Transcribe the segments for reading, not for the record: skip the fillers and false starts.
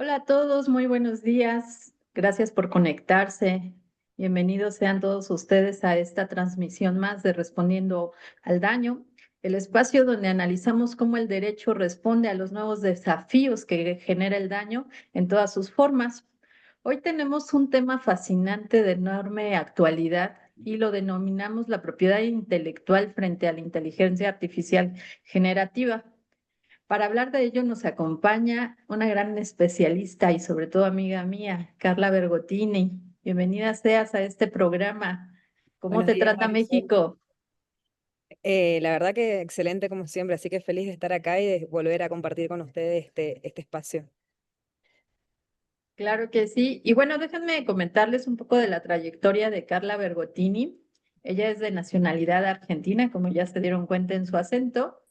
Hola a todos, muy buenos días. Gracias por conectarse. Bienvenidos sean todos ustedes a esta transmisión más de Respondiendo al Daño, el espacio donde analizamos cómo el derecho responde a los nuevos desafíos que genera el daño en todas sus formas. Hoy tenemos un tema fascinante de enorme actualidad y lo denominamos la propiedad intelectual frente a la inteligencia artificial generativa. Para hablar de ello nos acompaña una gran especialista y sobre todo amiga mía, Carla Bergottini. Bienvenida seas a este programa. ¿Cómo Buenos te días, trata Marisol. México? La verdad que excelente como siempre, así que feliz de estar acá y de volver a compartir con ustedes este espacio. Claro que sí. Y bueno, déjenme comentarles un poco de la trayectoria de Carla Bergottini. Ella es de nacionalidad argentina, como ya se dieron cuenta en su acento.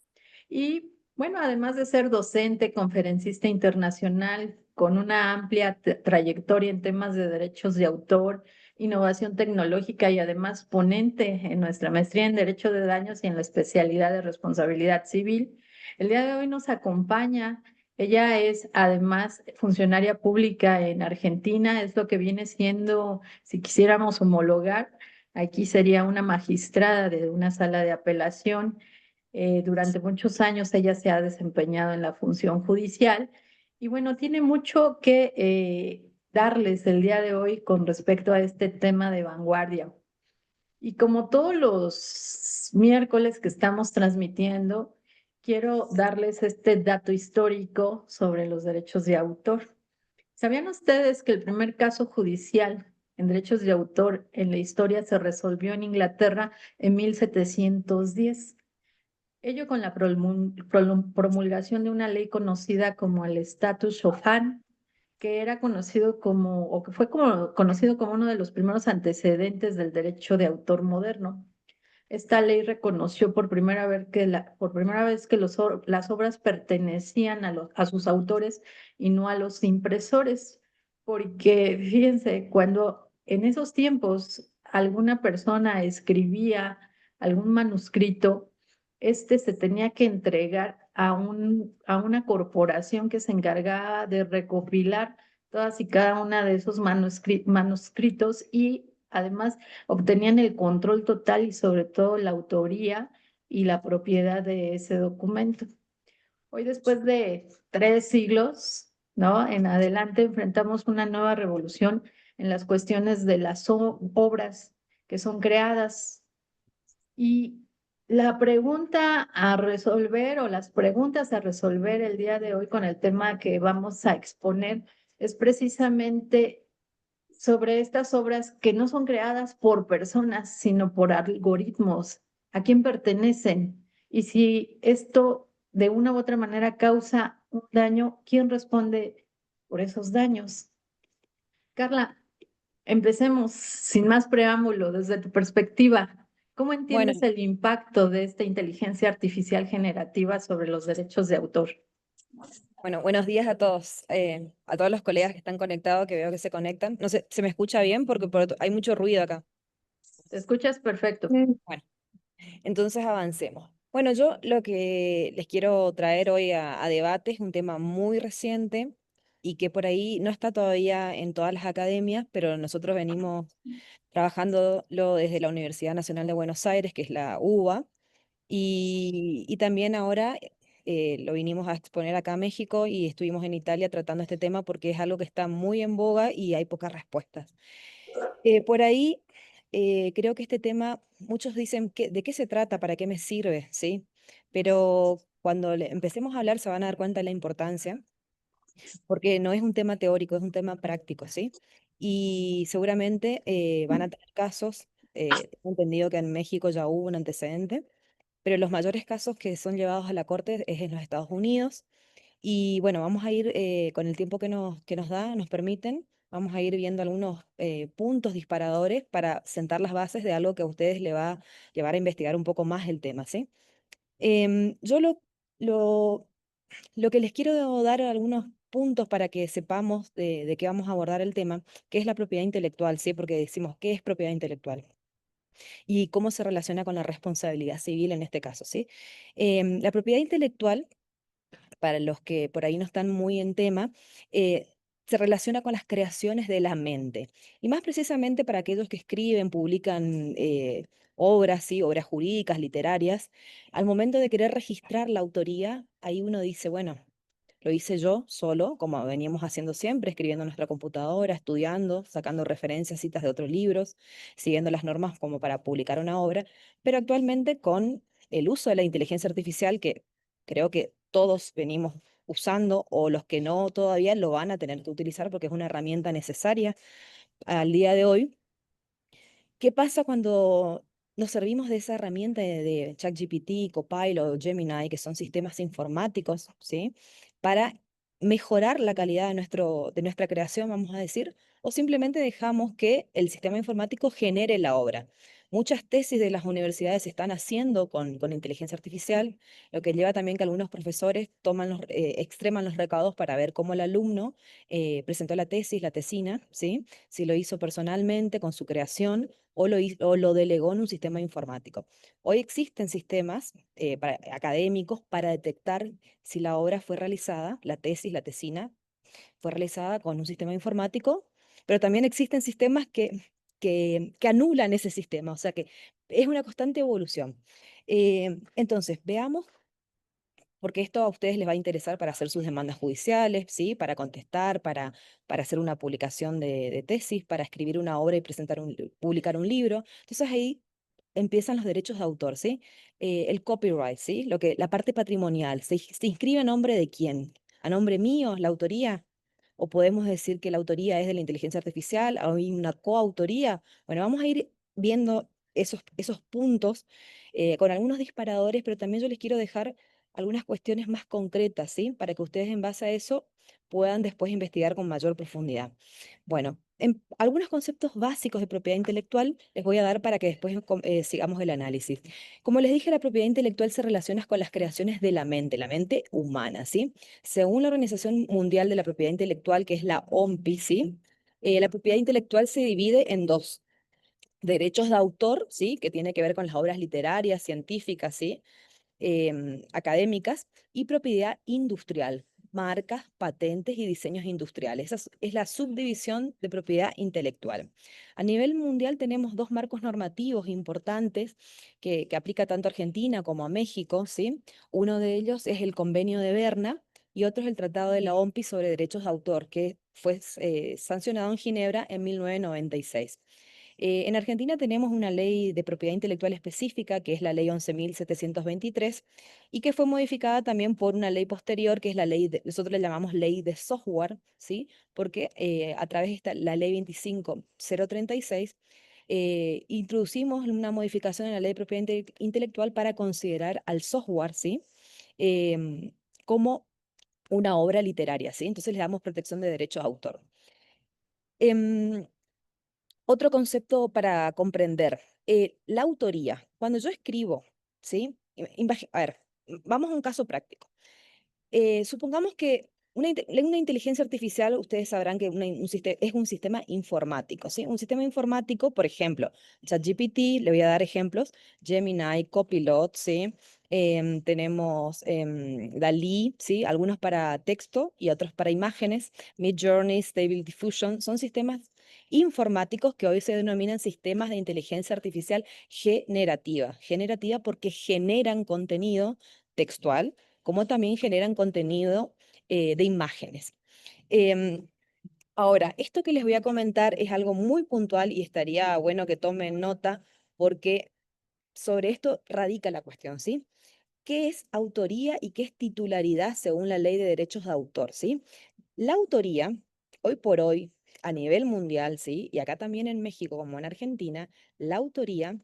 Y bueno, además de ser docente, conferencista internacional, con una amplia trayectoria en temas de derechos de autor, innovación tecnológica y además ponente en nuestra maestría en Derecho de Daños y en la especialidad de responsabilidad civil, el día de hoy nos acompaña. Ella es además funcionaria pública en Argentina, es lo que viene siendo, si quisiéramos homologar, aquí sería una magistrada de una sala de apelación. Durante muchos años ella se ha desempeñado en la función judicial y bueno, tiene mucho que darles el día de hoy con respecto a este tema de vanguardia. Y como todos los miércoles que estamos transmitiendo, quiero darles este dato histórico sobre los derechos de autor. ¿Sabían ustedes que el primer caso judicial en derechos de autor en la historia se resolvió en Inglaterra en 1710? Ello con la promulgación de una ley conocida como el Statut Chopin, que era conocido como, o que fue como, conocido como uno de los primeros antecedentes del derecho de autor moderno. Esta ley reconoció por primera vez que las obras pertenecían a sus autores y no a los impresores, porque fíjense, cuando en esos tiempos alguna persona escribía algún manuscrito, este se tenía que entregar a una corporación que se encargaba de recopilar todas y cada una de esos manuscritos y además obtenían el control total y sobre todo la autoría y la propiedad de ese documento. Hoy, después de 3 siglos, ¿no? En adelante enfrentamos una nueva revolución en las cuestiones de las obras que son creadas. Y la pregunta a resolver o las preguntas a resolver el día de hoy con el tema que vamos a exponer es precisamente sobre estas obras que no son creadas por personas, sino por algoritmos. ¿A quién pertenecen? Y si esto de una u otra manera causa un daño, ¿quién responde por esos daños? Carla, empecemos sin más preámbulo desde tu perspectiva. ¿Cómo Bueno, entiendes el impacto de esta inteligencia artificial generativa sobre los derechos de autor? bueno, buenos días a todos los colegas que están conectados, que veo que se conectan. No sé, ¿se me escucha bien? Porque hay mucho ruido acá. ¿Te escuchas perfecto? Bueno, entonces avancemos. Bueno, yo lo que les quiero traer hoy a debate es un tema muy reciente y que por ahí no está todavía en todas las academias, pero nosotros venimos trabajándolo desde la Universidad Nacional de Buenos Aires, que es la UBA, y también ahora lo vinimos a exponer acá a México y estuvimos en Italia tratando este tema porque es algo que está muy en boga y hay pocas respuestas. Por ahí creo que este tema, muchos dicen, ¿de qué se trata? ¿Para qué me sirve? ¿Sí? Pero cuando empecemos a hablar se van a dar cuenta de la importancia, porque no es un tema teórico, es un tema práctico, ¿sí? Y seguramente van a tener casos, tengo entendido que en México ya hubo un antecedente, pero los mayores casos que son llevados a la corte es en los Estados Unidos. Y bueno, vamos a ir con el tiempo que nos da, nos permiten, vamos a ir viendo algunos puntos disparadores para sentar las bases de algo que a ustedes le va a llevar a investigar un poco más el tema, ¿sí? Yo lo, lo que les quiero dar algunos puntos para que sepamos de qué vamos a abordar el tema, que es la propiedad intelectual, ¿sí? Porque decimos, ¿qué es propiedad intelectual? Y cómo se relaciona con la responsabilidad civil en este caso, ¿sí? La propiedad intelectual, para los que por ahí no están muy en tema, se relaciona con las creaciones de la mente. Y más precisamente para aquellos que escriben, publican obras, ¿sí? Obras jurídicas, literarias, al momento de querer registrar la autoría, ahí uno dice, bueno, lo hice yo solo, como veníamos haciendo siempre, escribiendo en nuestra computadora, estudiando, sacando referencias, citas de otros libros, siguiendo las normas como para publicar una obra, pero actualmente con el uso de la inteligencia artificial, que creo que todos venimos usando, o los que no todavía lo van a tener que utilizar porque es una herramienta necesaria al día de hoy. ¿Qué pasa cuando nos servimos de esa herramienta de ChatGPT, Copilot, Gemini, que son sistemas informáticos, ¿sí? Para mejorar la calidad de nuestra creación, vamos a decir, o simplemente dejamos que el sistema informático genere la obra. Muchas tesis de las universidades se están haciendo con inteligencia artificial, lo que lleva también que algunos profesores extreman los recaudos para ver cómo el alumno presentó la tesis, la tesina, ¿sí? Si lo hizo personalmente con su creación o lo delegó en un sistema informático. Hoy existen sistemas académicos para detectar si la obra fue realizada, la tesis, la tesina, fue realizada con un sistema informático, pero también existen sistemas que anulan ese sistema, o sea que es una constante evolución. Entonces, veamos porque esto a ustedes les va a interesar para hacer sus demandas judiciales, ¿sí? Para contestar, para hacer una publicación de tesis, para escribir una obra y publicar un libro. Entonces ahí empiezan los derechos de autor, ¿sí? El copyright, ¿sí? La parte patrimonial. ¿Se inscribe a nombre de quién? ¿A nombre mío, la autoría? ¿O podemos decir que la autoría es de la inteligencia artificial? ¿O hay una coautoría? Bueno, vamos a ir viendo esos puntos con algunos disparadores, pero también yo les quiero dejar algunas cuestiones más concretas, ¿sí? Para que ustedes en base a eso puedan después investigar con mayor profundidad. Bueno, algunos conceptos básicos de propiedad intelectual les voy a dar para que después sigamos el análisis. Como les dije, la propiedad intelectual se relaciona con las creaciones de la mente humana, ¿sí? Según la Organización Mundial de la Propiedad Intelectual, que es la OMPI, ¿sí? La propiedad intelectual se divide en dos. Derechos de autor, ¿sí? Que tiene que ver con las obras literarias, científicas, ¿sí? Académicas y propiedad industrial, marcas, patentes y diseños industriales. Esa es la subdivisión de propiedad intelectual. A nivel mundial tenemos dos marcos normativos importantes que aplica tanto a Argentina como a México, ¿sí? Uno de ellos es el Convenio de Berna y otro es el Tratado de la OMPI sobre derechos de autor, que fue sancionado en Ginebra en 1996. En Argentina tenemos una ley de propiedad intelectual específica, que es la ley 11.723, y que fue modificada también por una ley posterior, que es nosotros le llamamos ley de software, ¿sí? Porque a través de la ley 25.036 introducimos una modificación en la ley de propiedad intelectual para considerar al software, ¿sí? Como una obra literaria, ¿sí? Entonces le damos protección de derechos de autor. Em, Otro concepto para comprender, la autoría. Cuando yo escribo, ¿sí? A ver, vamos a un caso práctico. Supongamos que una inteligencia artificial, ustedes sabrán que es un sistema informático, ¿sí? Un sistema informático, por ejemplo, ChatGPT, le voy a dar ejemplos, Gemini, Copilot, ¿sí? Tenemos DALL-E, ¿sí? Algunos para texto y otros para imágenes, Midjourney, Stable Diffusion, son sistemas informáticos que hoy se denominan sistemas de inteligencia artificial generativa. Generativa porque generan contenido textual, como también generan contenido de imágenes. Em, Ahora, esto que les voy a comentar es algo muy puntual y estaría bueno que tomen nota porque sobre esto radica la cuestión, ¿sí? ¿Qué es autoría y qué es titularidad según la ley de derechos de autor, ¿sí? La autoría, hoy por hoy, a nivel mundial, ¿sí? Y acá también en México como en Argentina, la autoría,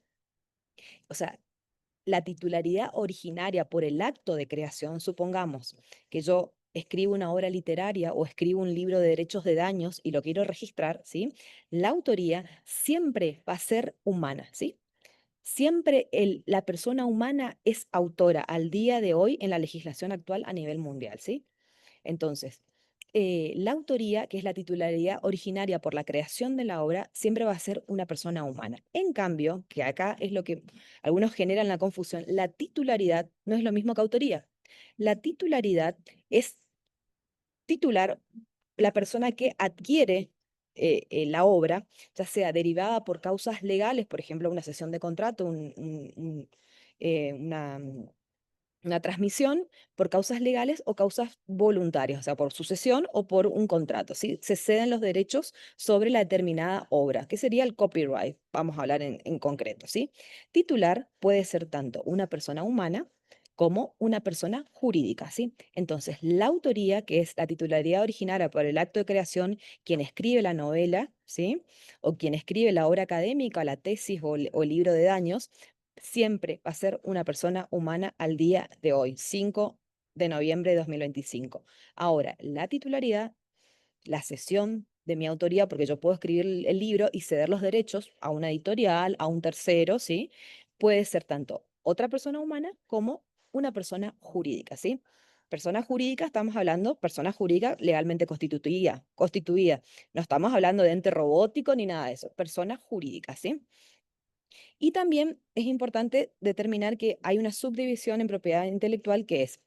o sea, la titularidad originaria por el acto de creación, supongamos que yo escribo una obra literaria o escribo un libro de derechos de daños y lo quiero registrar, ¿sí? La autoría siempre va a ser humana, ¿sí? Siempre la persona humana es autora al día de hoy en la legislación actual a nivel mundial, ¿sí? Entonces, la autoría, que es la titularidad originaria por la creación de la obra, siempre va a ser una persona humana. En cambio, que acá es lo que algunos generan la confusión, la titularidad no es lo mismo que autoría. La titularidad es titular la persona que adquiere la obra, ya sea derivada por causas legales, por ejemplo, una cesión de contrato, una una transmisión por causas legales o causas voluntarias, o sea, por sucesión o por un contrato, ¿sí? Se ceden los derechos sobre la determinada obra, que sería el copyright, vamos a hablar en concreto, ¿sí? Titular puede ser tanto una persona humana como una persona jurídica, ¿sí? Entonces, la autoría, que es la titularidad originaria por el acto de creación, quien escribe la novela, ¿sí? O quien escribe la obra académica, la tesis o el libro de daños, siempre va a ser una persona humana al día de hoy, 5 de noviembre de 2025. Ahora, la titularidad, la cesión de mi autoría, porque yo puedo escribir el libro y ceder los derechos a una editorial, a un tercero, ¿sí? Puede ser tanto otra persona humana como una persona jurídica, ¿sí? Persona jurídica, estamos hablando, persona jurídica legalmente constituida. No estamos hablando de ente robótico ni nada de eso. Persona jurídica, ¿sí? Y también es importante determinar que hay una subdivisión en propiedad intelectual que es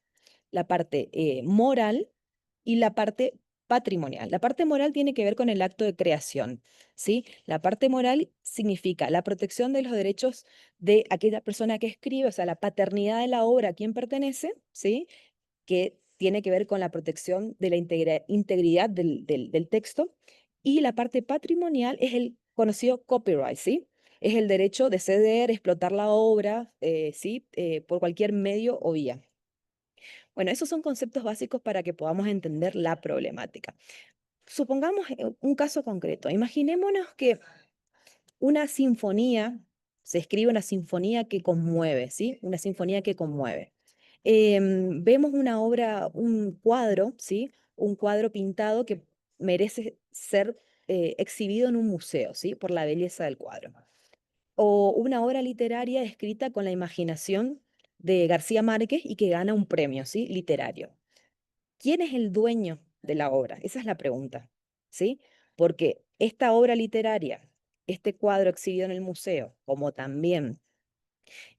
la parte moral y la parte patrimonial. La parte moral tiene que ver con el acto de creación, ¿sí? La parte moral significa la protección de los derechos de aquella persona que escribe, o sea, la paternidad de la obra a quien pertenece, ¿sí? Que tiene que ver con la protección de la integridad del texto. Y la parte patrimonial es el conocido copyright, ¿sí? Es el derecho de ceder, explotar la obra, ¿sí? Por cualquier medio o vía. Bueno, esos son conceptos básicos para que podamos entender la problemática. Supongamos un caso concreto. Imaginémonos que una sinfonía, se escribe una sinfonía que conmueve, ¿sí? Una sinfonía que conmueve. Vemos una obra, un cuadro, ¿sí? Un cuadro pintado que merece ser exhibido en un museo, ¿sí? Por la belleza del cuadro. O una obra literaria escrita con la imaginación de García Márquez y que gana un premio, ¿sí? Literario. ¿Quién es el dueño de la obra? Esa es la pregunta, ¿sí? Porque esta obra literaria, este cuadro exhibido en el museo, como también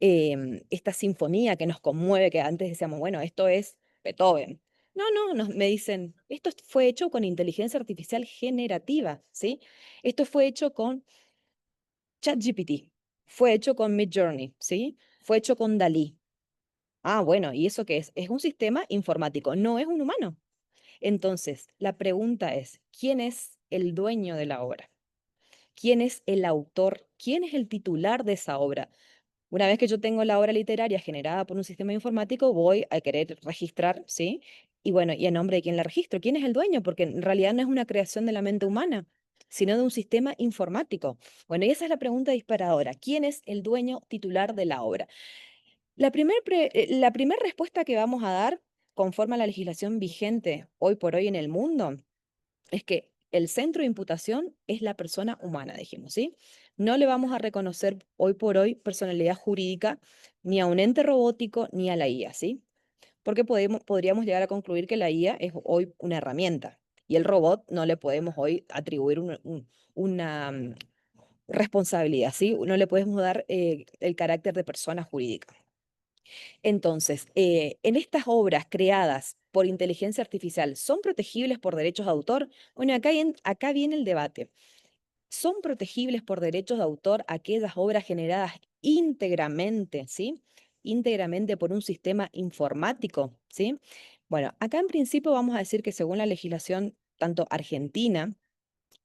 esta sinfonía que nos conmueve, que antes decíamos, bueno, esto es Beethoven. No, no, me dicen, esto fue hecho con inteligencia artificial generativa, ¿sí? Esto fue hecho con ChatGPT, fue hecho con Midjourney, ¿sí? Fue hecho con Dalí. Ah, bueno, ¿y eso qué es? Es un sistema informático, no es un humano. Entonces, la pregunta es, ¿quién es el dueño de la obra? ¿Quién es el autor? ¿Quién es el titular de esa obra? Una vez que yo tengo la obra literaria generada por un sistema informático, voy a querer registrar, ¿sí? Y bueno, ¿y a nombre de quién la registro? ¿Quién es el dueño? Porque en realidad no es una creación de la mente humana, sino de un sistema informático. Bueno, y esa es la pregunta disparadora. ¿Quién es el dueño titular de la obra? La primer respuesta que vamos a dar, conforme a la legislación vigente hoy por hoy en el mundo, es que el centro de imputación es la persona humana, dijimos, ¿sí? No le vamos a reconocer hoy por hoy personalidad jurídica ni a un ente robótico ni a la IA, ¿sí? Porque podríamos llegar a concluir que la IA es hoy una herramienta y el robot no le podemos hoy atribuir una responsabilidad, ¿sí? No le podemos dar el carácter de persona jurídica. Entonces, en estas obras creadas por inteligencia artificial, ¿son protegibles por derechos de autor? Bueno, acá viene el debate. ¿Son protegibles por derechos de autor aquellas obras generadas íntegramente, ¿sí? Íntegramente por un sistema informático, ¿sí? Bueno, acá en principio vamos a decir que según la legislación tanto argentina,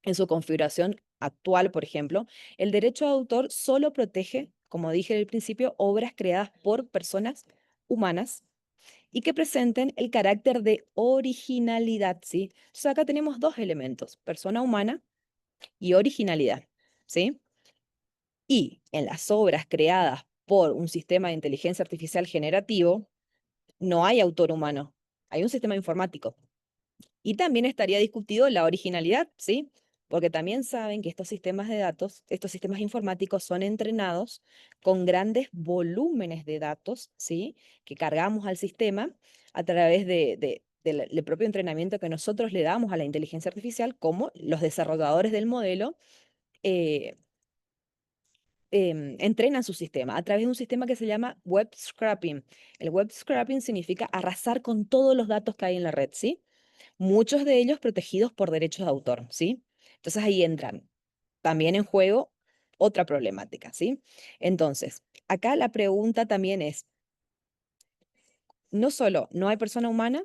en su configuración actual, por ejemplo, el derecho de autor solo protege, como dije al principio, obras creadas por personas humanas y que presenten el carácter de originalidad, ¿sí? Entonces acá tenemos dos elementos, persona humana y originalidad, ¿sí? Y en las obras creadas por un sistema de inteligencia artificial generativo, no hay autor humano, hay un sistema informático. Y también estaría discutido la originalidad, ¿sí? Porque también saben que estos sistemas de datos, estos sistemas informáticos son entrenados con grandes volúmenes de datos, ¿sí? Que cargamos al sistema a través del propio entrenamiento que nosotros le damos a la inteligencia artificial, como los desarrolladores del modelo eh, entrenan su sistema a través de un sistema que se llama web scraping. El web scraping significa arrasar con todos los datos que hay en la red, ¿sí? muchos de ellos protegidos por derechos de autor, ¿sí? Entonces ahí entran también en juego otra problemática, ¿sí? Entonces, acá la pregunta también es, no solo no hay persona humana,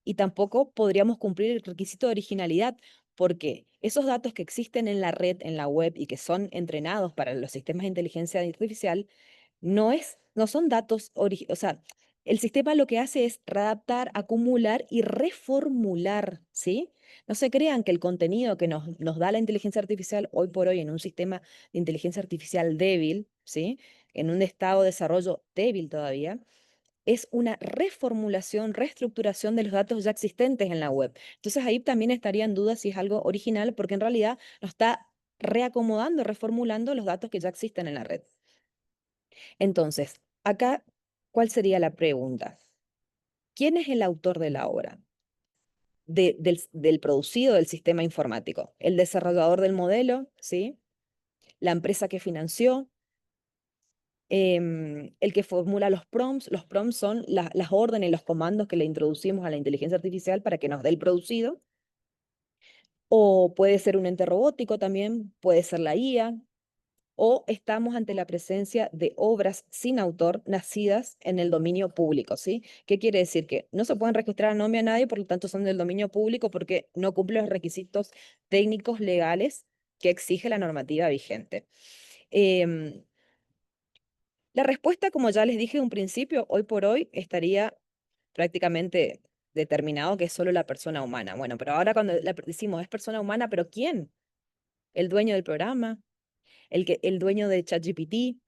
y tampoco podríamos cumplir el requisito de originalidad, porque esos datos que existen en la red, en la web y que son entrenados para los sistemas de inteligencia artificial, no son datos, o sea, el sistema lo que hace es readaptar, acumular y reformular, ¿sí? No se crean que el contenido que nos da la inteligencia artificial hoy por hoy en un sistema de inteligencia artificial débil, ¿sí? En un estado de desarrollo débil todavía, es una reformulación, reestructuración de los datos ya existentes en la web. Entonces ahí también estaría en duda si es algo original, porque en realidad nos está reacomodando, reformulando los datos que ya existen en la red. Entonces, acá, ¿cuál sería la pregunta? ¿Quién es el autor de la obra? Del producido del sistema informático. El desarrollador del modelo, ¿sí? La empresa que financió, el que formula los prompts. Los prompts son las órdenes, los comandos que le introducimos a la inteligencia artificial para que nos dé el producido. O puede ser un ente robótico también, puede ser la IA, o estamos ante la presencia de obras sin autor nacidas en el dominio público, ¿sí? ¿Qué quiere decir? Que no se pueden registrar a nombre a nadie, por lo tanto son del dominio público porque no cumplen los requisitos técnicos legales que exige la normativa vigente. Em, la respuesta, como ya les dije en un principio, hoy por hoy estaría prácticamente determinado que es solo la persona humana. Bueno, pero ahora cuando decimos es persona humana, ¿pero quién? ¿El dueño del programa? ¿El dueño de ChatGPT?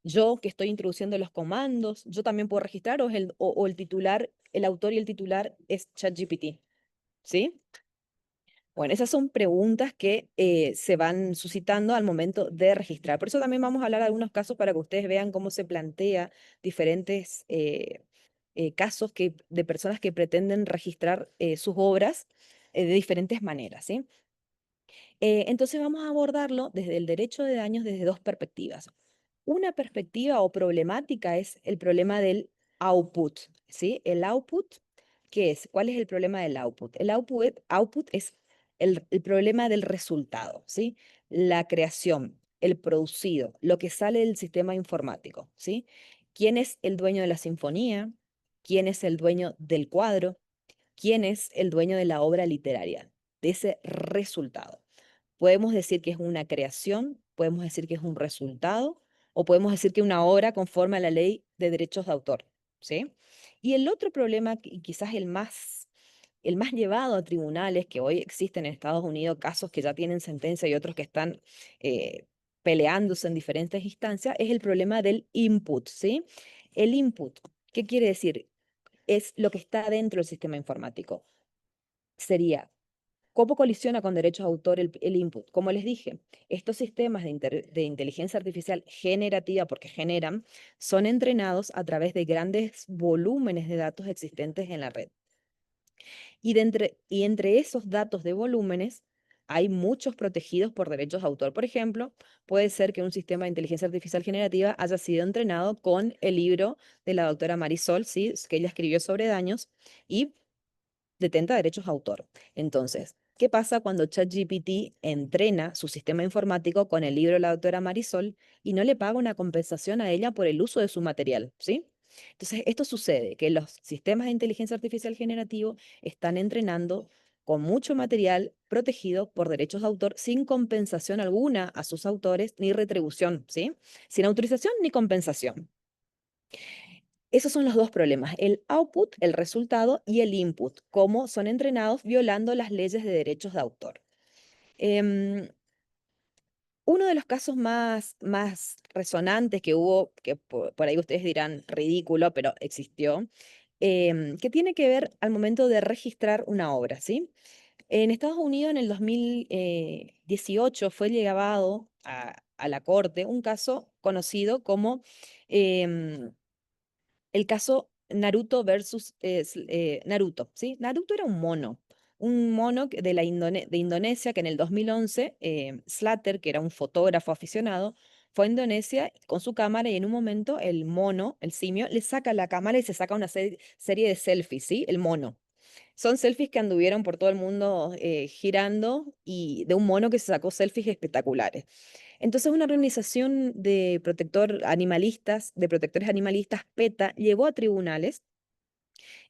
¿Yo que estoy introduciendo los comandos? ¿Yo también puedo registrar o el titular, el autor y el titular es ChatGPT? ¿Sí? Bueno, esas son preguntas que se van suscitando al momento de registrar. Por eso también vamos a hablar de algunos casos para que ustedes vean cómo se plantea diferentes casos de personas que pretenden registrar sus obras de diferentes maneras, ¿sí? Entonces vamos a abordarlo desde el derecho de daños desde dos perspectivas. Una perspectiva o problemática es el problema del output, ¿sí? El output, ¿qué es? ¿Cuál es el problema del output? El output es el problema del resultado, ¿sí? La creación, el producido, lo que sale del sistema informático, ¿sí? ¿Quién es el dueño de la sinfonía? ¿Quién es el dueño del cuadro? ¿Quién es el dueño de la obra literaria? De ese resultado. Podemos decir que es una creación, podemos decir que es un resultado, o podemos decir que una obra conforme a la ley de derechos de autor, ¿sí? Y el otro problema, y quizás el más llevado a tribunales, que hoy existen en Estados Unidos, casos que ya tienen sentencia y otros que están eh, peleándose en diferentes instancias, es el problema del input, ¿sí? El input, ¿qué quiere decir? Es lo que está dentro del sistema informático. Sería ¿cómo colisiona con derechos de autor el input? Como les dije, estos sistemas de inteligencia artificial generativa, porque generan, son entrenados a través de grandes volúmenes de datos existentes en la red. Y entre esos datos de volúmenes hay muchos protegidos por derechos de autor. Por ejemplo, puede ser que un sistema de inteligencia artificial generativa haya sido entrenado con el libro de la doctora Marisol, ¿sí? Que ella escribió sobre daños y detenta derechos de autor. Entonces, ¿qué pasa cuando ChatGPT entrena su sistema informático con el libro de la doctora Marisol y no le paga una compensación a ella por el uso de su material? ¿Sí? Entonces, esto sucede, que los sistemas de inteligencia artificial generativo están entrenando con mucho material protegido por derechos de autor sin compensación alguna a sus autores ni retribución, ¿sí? Sin autorización ni compensación. Esos son los dos problemas, el output, el resultado, y el input, cómo son entrenados violando las leyes de derechos de autor. Em, Uno de los casos más resonantes que hubo, que por ahí ustedes dirán ridículo, pero existió, que tiene que ver al momento de registrar una obra, ¿sí? En Estados Unidos, en el 2018, fue llevado a la corte un caso conocido como em, el caso Naruto versus Naruto, ¿sí? Naruto era un mono de Indonesia que en el 2011, Slater, que era un fotógrafo aficionado, fue a Indonesia con su cámara y en un momento el mono, el simio, le saca la cámara y se saca una serie de selfies, ¿sí? El mono. son selfies que anduvieron por todo el mundo girando y de un mono que se sacó selfies espectaculares. Entonces, una organización de protectores animalistas, PETA, llevó a tribunales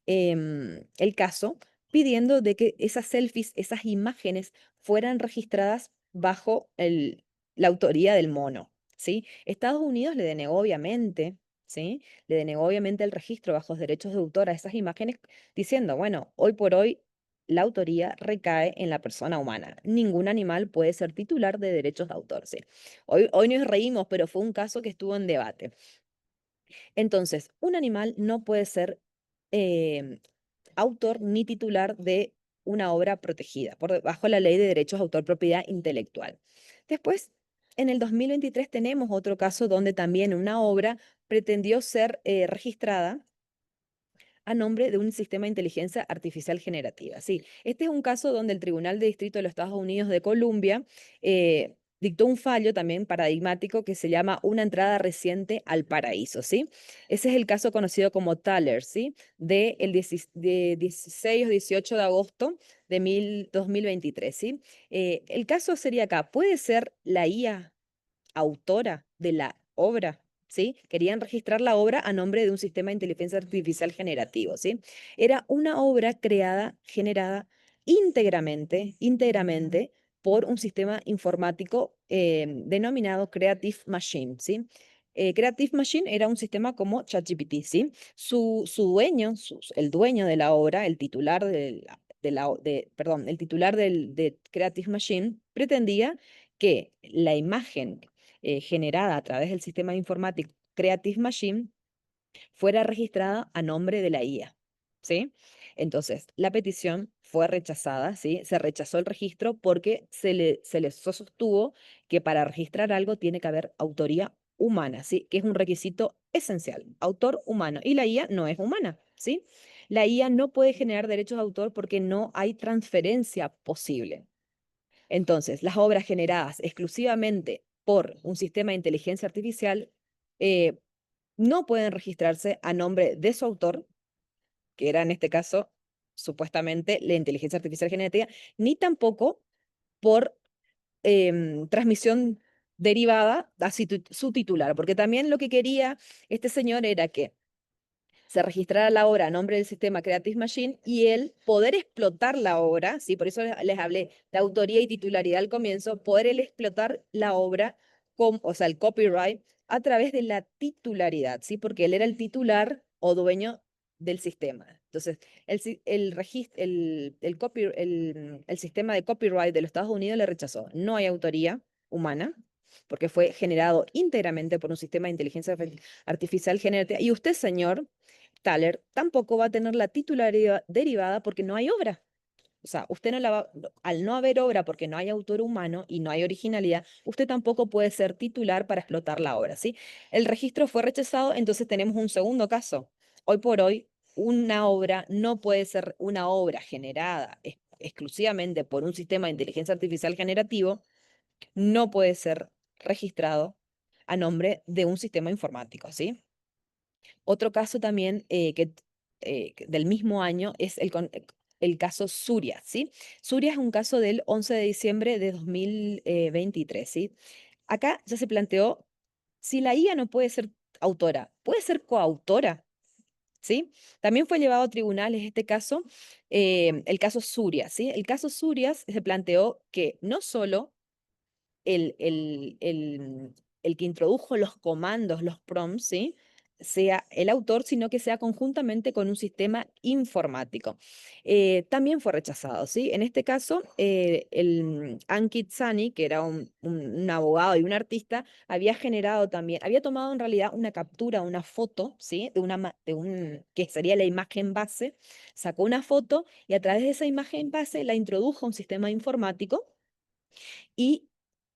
el caso pidiendo de que esas selfies, esas imágenes fueran registradas bajo la autoría del mono, ¿sí? Estados Unidos le denegó obviamente, ¿sí? Le denegó obviamente el registro bajo los derechos de autor a esas imágenes diciendo, bueno, hoy por hoy la autoría recae en la persona humana. Ningún animal puede ser titular de derechos de autor, ¿sí? Hoy nos reímos, pero fue un caso que estuvo en debate. Entonces, un animal no puede ser em, autor ni titular de una obra protegida bajo la Ley de Derechos de Autor Propiedad Intelectual. Después, en el 2023 tenemos otro caso donde también una obra pretendió ser registrada a nombre de un sistema de inteligencia artificial generativa. Sí, este es un caso donde el Tribunal de Distrito de los Estados Unidos de Columbia dictó un fallo también paradigmático que se llama una entrada reciente al paraíso, ¿sí? Ese es el caso conocido como Thaler, ¿sí? De 16 o 18 de agosto de 2023, ¿sí? El caso sería acá, ¿puede ser la IA autora de la obra? ¿Sí? Querían registrar la obra a nombre de un sistema de inteligencia artificial generativo, ¿sí? Era una obra creada, generada íntegramente por un sistema informático denominado Creative Machine, ¿sí? Creative Machine era un sistema como ChatGPT, ¿sí? Su dueño, el dueño de la obra, el titular perdón, el titular de Creative Machine pretendía que la imagen generada a través del sistema informático Creative Machine fuera registrada a nombre de la IA, ¿sí? Entonces, la petición fue rechazada, ¿sí? Se rechazó el registro porque se le sostuvo que para registrar algo tiene que haber autoría humana, ¿sí? Que es un requisito esencial, autor humano. Y la IA no es humana, ¿sí? La IA no puede generar derechos de autor porque no hay transferencia posible. Entonces, las obras generadas exclusivamente por un sistema de inteligencia artificial eh, no pueden registrarse a nombre de su autor, que era en este caso supuestamente la inteligencia artificial generativa, ni tampoco por transmisión derivada a su titular, porque también lo que quería este señor era que se registrara la obra a nombre del sistema Creative Machine y él poder explotar la obra, ¿sí? Por eso les hablé de autoría y titularidad al comienzo, poder él explotar la obra, o sea, el copyright, a través de la titularidad, ¿sí? Porque él era el titular o dueño del sistema. Entonces, el sistema de copyright de los Estados Unidos le rechazó. No hay autoría humana, porque fue generado íntegramente por un sistema de inteligencia artificial generativa. Y usted, señor, Thaler tampoco va a tener la titularidad derivada porque no hay obra. O sea, usted no la va, al no haber obra porque no hay autor humano y no hay originalidad, usted tampoco puede ser titular para explotar la obra, ¿sí? El registro fue rechazado, entonces tenemos un segundo caso. Hoy por hoy, una obra no puede ser una obra generada exclusivamente por un sistema de inteligencia artificial generativo, no puede ser registrado a nombre de un sistema informático, ¿sí? Otro caso también del mismo año es el caso Suria, ¿sí? Suria es un caso del 11 de diciembre de 2023, ¿sí? Acá ya se planteó si la IA no puede ser autora, puede ser coautora, ¿sí? También fue llevado a tribunales este caso, el caso Suria, ¿sí? El caso Surias se planteó que no solo el, el, el, el que introdujo los comandos, los prompts, ¿sí? Sea el autor, sino que sea conjuntamente con un sistema informático. También fue rechazado, ¿sí? En este caso, Ankit Sani, que era un abogado y un artista, había generado también, había tomado en realidad una captura, una foto, ¿sí? Que sería la imagen base, sacó una foto y a través de esa imagen base la introdujo a un sistema informático y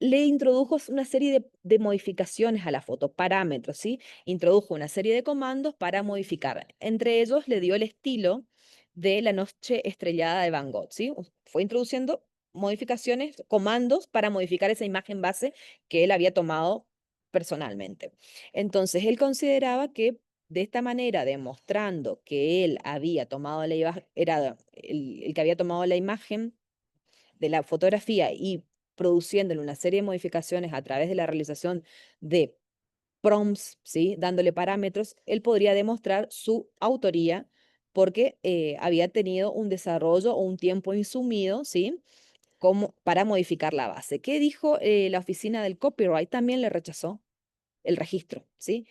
le introdujo una serie de modificaciones a la foto, parámetros, ¿sí? Introdujo una serie de comandos para modificar. Entre ellos le dio el estilo de la noche estrellada de Van Gogh, ¿sí? Fue introduciendo modificaciones, comandos para modificar esa imagen base que él había tomado personalmente. Entonces, él consideraba que de esta manera, demostrando que él había tomado era el que había tomado la imagen de la fotografía y produciéndole una serie de modificaciones a través de la realización de prompts, ¿sí? Dándole parámetros, él podría demostrar su autoría porque había tenido un desarrollo o un tiempo insumido, ¿sí? Como para modificar la base. ¿Qué dijo la oficina del copyright? También le rechazó el registro, ¿sí?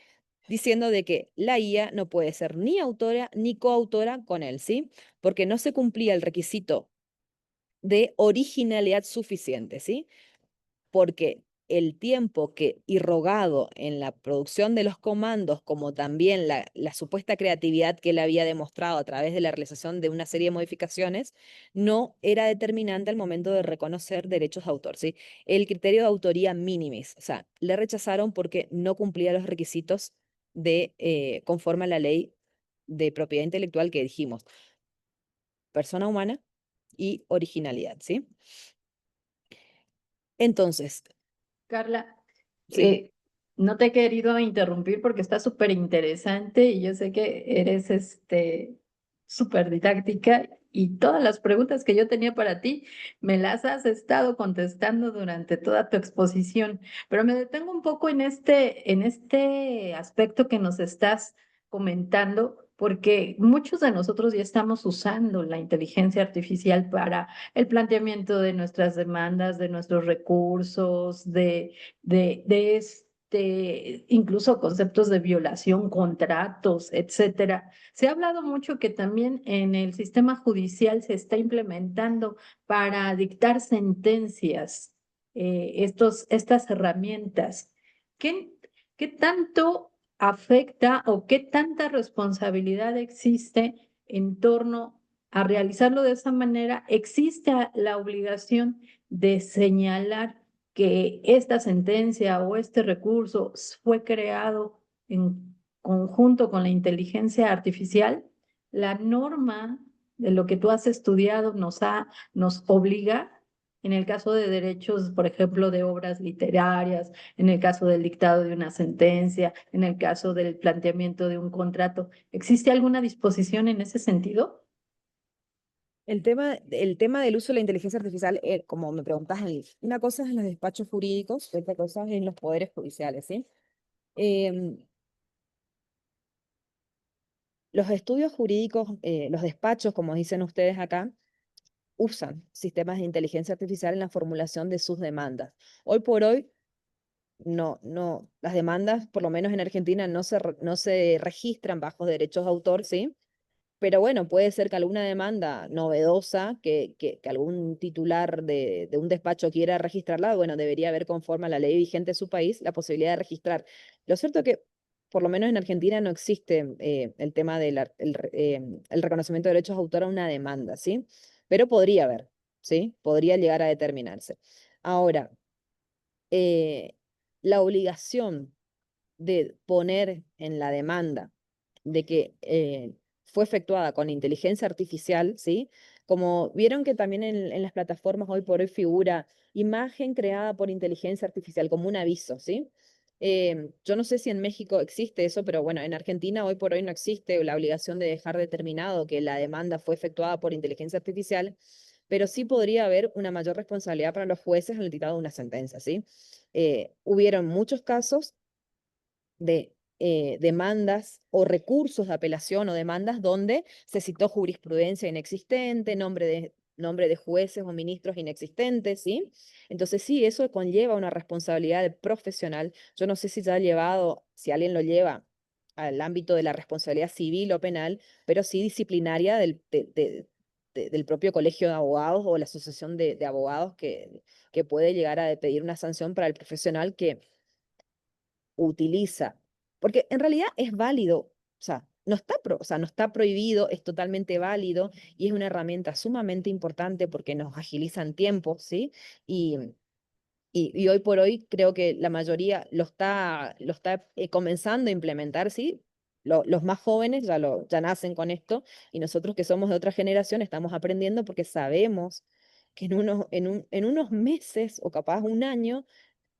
Diciendo de que la IA no puede ser ni autora ni coautora con él, ¿sí? Porque no se cumplía el requisito de originalidad suficiente, ¿sí? Porque el tiempo que irrogado en la producción de los comandos, como también la supuesta creatividad que él había demostrado a través de la realización de una serie de modificaciones, no era determinante al momento de reconocer derechos de autor, ¿sí? El criterio de autoría minimis, o sea, le rechazaron porque no cumplía los requisitos de, conforme a la ley de propiedad intelectual que dijimos, persona humana y originalidad, ¿sí? Entonces, Carla, sí. eh, no te he querido interrumpir porque está súper interesante y yo sé que eres súper didáctica y todas las preguntas que yo tenía para ti me las has estado contestando durante toda tu exposición, pero me detengo un poco en este aspecto que nos estás comentando. Porque muchos de nosotros ya estamos usando la inteligencia artificial para el planteamiento de nuestras demandas, de nuestros recursos, incluso conceptos de violación, contratos, etcétera. Se ha hablado mucho que también en el sistema judicial se está implementando para dictar sentencias, estas herramientas. ¿Qué, qué tanto afecta o qué tanta responsabilidad existe en torno a realizarlo de esa manera? ¿Existe la obligación de señalar que esta sentencia o este recurso fue creado en conjunto con la inteligencia artificial? La norma de lo que tú has estudiado nos obliga, en el caso de derechos, por ejemplo, de obras literarias, en el caso del dictado de una sentencia, en el caso del planteamiento de un contrato. ¿Existe alguna disposición en ese sentido? El tema del uso de la inteligencia artificial, como me preguntas, una cosa es en los despachos jurídicos y otra cosa es en los poderes judiciales, ¿sí? Em, los estudios jurídicos, los despachos, como dicen ustedes acá, usan sistemas de inteligencia artificial en la formulación de sus demandas. Hoy por hoy, no, las demandas, por lo menos en Argentina, no se registran bajo derechos de autor, ¿sí? Pero bueno, puede ser que alguna demanda novedosa que algún titular de un despacho quiera registrarla, bueno, debería haber conforme a la ley vigente de su país la posibilidad de registrar. Lo cierto es que, por lo menos en Argentina, no existe el tema del reconocimiento de derechos de autor a una demanda, ¿sí? Pero podría haber, ¿sí? Podría llegar a determinarse. Ahora, eh, la obligación de poner en la demanda de que fue efectuada con inteligencia artificial, ¿sí? Como vieron que también en las plataformas hoy por hoy figura imagen creada por inteligencia artificial como un aviso, ¿sí? Yo no sé si en México existe eso, pero bueno, en Argentina hoy por hoy no existe la obligación de dejar determinado que la demanda fue efectuada por inteligencia artificial, pero sí podría haber una mayor responsabilidad para los jueces en el dictado de una sentencia, ¿sí? Hubieron muchos casos de demandas o recursos de apelación o demandas donde se citó jurisprudencia inexistente, nombre de jueces o ministros inexistentes, ¿sí? Entonces sí, eso conlleva una responsabilidad profesional. Yo no sé si ya ha llevado, si alguien lo lleva al ámbito de la responsabilidad civil o penal, pero sí disciplinaria del propio colegio de abogados o la asociación de abogados que puede llegar a pedir una sanción para el profesional que utiliza, porque en realidad es válido, o sea, no está prohibido, es totalmente válido y es una herramienta sumamente importante porque nos agilizan tiempos, ¿sí? Y, y hoy por hoy creo que la mayoría lo está comenzando a implementar, ¿sí? Los más jóvenes ya nacen con esto y nosotros que somos de otra generación estamos aprendiendo porque sabemos que en unos meses o capaz un año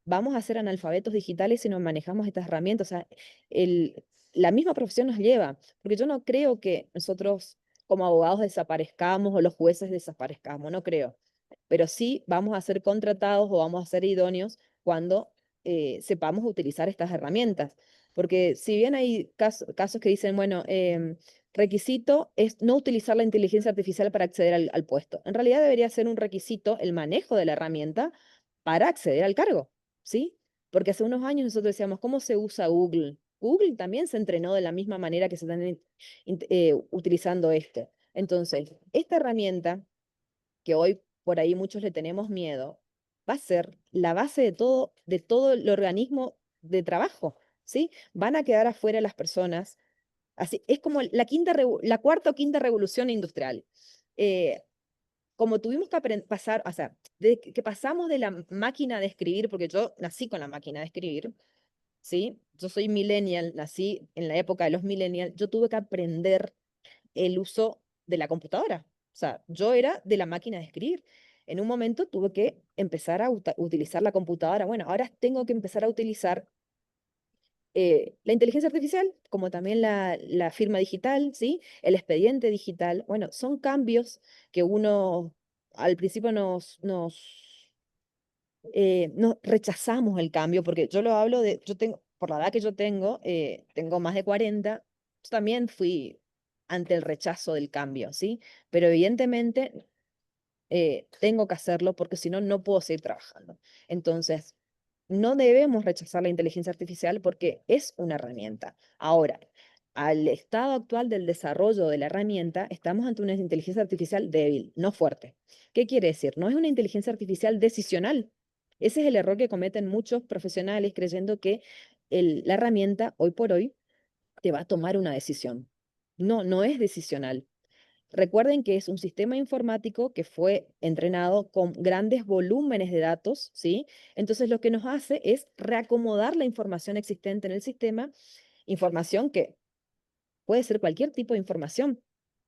vamos a ser analfabetos digitales si no manejamos estas herramientas. O sea, la misma profesión nos lleva, porque yo no creo que nosotros como abogados desaparezcamos o los jueces desaparezcamos, no creo, pero sí vamos a ser contratados o vamos a ser idóneos cuando sepamos utilizar estas herramientas, porque si bien hay casos que dicen, bueno, requisito es no utilizar la inteligencia artificial para acceder al puesto, en realidad debería ser un requisito el manejo de la herramienta para acceder al cargo, ¿sí? Porque hace unos años nosotros decíamos, ¿cómo se usa Google? Google también se entrenó de la misma manera que se están utilizando esto. Entonces, esta herramienta, que hoy por ahí muchos le tenemos miedo, va a ser la base de todo el organismo de trabajo, ¿sí? Van a quedar afuera las personas. Así, es como la cuarta o quinta revolución industrial. Eh, Como tuvimos que pasar, o sea, de que pasamos de la máquina de escribir, porque yo nací con la máquina de escribir, ¿sí? Yo soy millennial, nací en la época de los millennials, yo tuve que aprender el uso de la computadora. O sea, yo era de la máquina de escribir. En un momento tuve que empezar a utilizar la computadora. Bueno, ahora tengo que empezar a utilizar la inteligencia artificial, como también la firma digital, ¿sí? El expediente digital. Bueno, son cambios que uno al principio no rechazamos el cambio, porque yo lo hablo yo tengo, por la edad que yo tengo más de 40, yo también fui ante el rechazo del cambio, ¿sí? Pero evidentemente tengo que hacerlo porque si no, no puedo seguir trabajando. Entonces, no debemos rechazar la inteligencia artificial porque es una herramienta. Ahora, al estado actual del desarrollo de la herramienta, estamos ante una inteligencia artificial débil, no fuerte. ¿Qué quiere decir? No es una inteligencia artificial decisional. Ese es el error que cometen muchos profesionales creyendo que la herramienta, hoy por hoy, te va a tomar una decisión. No, no es decisional. Recuerden que es un sistema informático que fue entrenado con grandes volúmenes de datos, ¿sí? Entonces lo que nos hace es reacomodar la información existente en el sistema, información que puede ser cualquier tipo de información,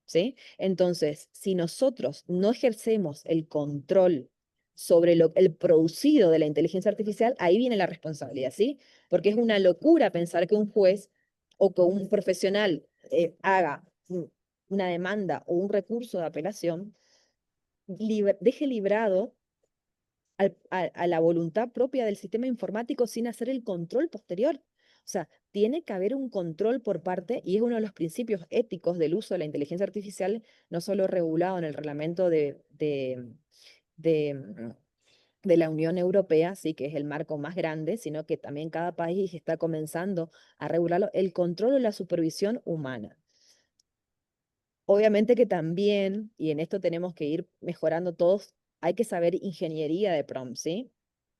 ¿sí? Entonces, si nosotros no ejercemos el control sobre el producido de la inteligencia artificial, ahí viene la responsabilidad, ¿sí? Porque es una locura pensar que un juez o que un profesional haga una demanda o un recurso de apelación, deje librado a la voluntad propia del sistema informático sin hacer el control posterior. O sea, tiene que haber un control por parte, y es uno de los principios éticos del uso de la inteligencia artificial, no solo regulado en el reglamento de, de la Unión Europea, sí, que es el marco más grande, sino que también cada país está comenzando a regularlo, el control o la supervisión humana. Obviamente que también, y en esto tenemos que ir mejorando todos, hay que saber ingeniería de prompt, ¿sí?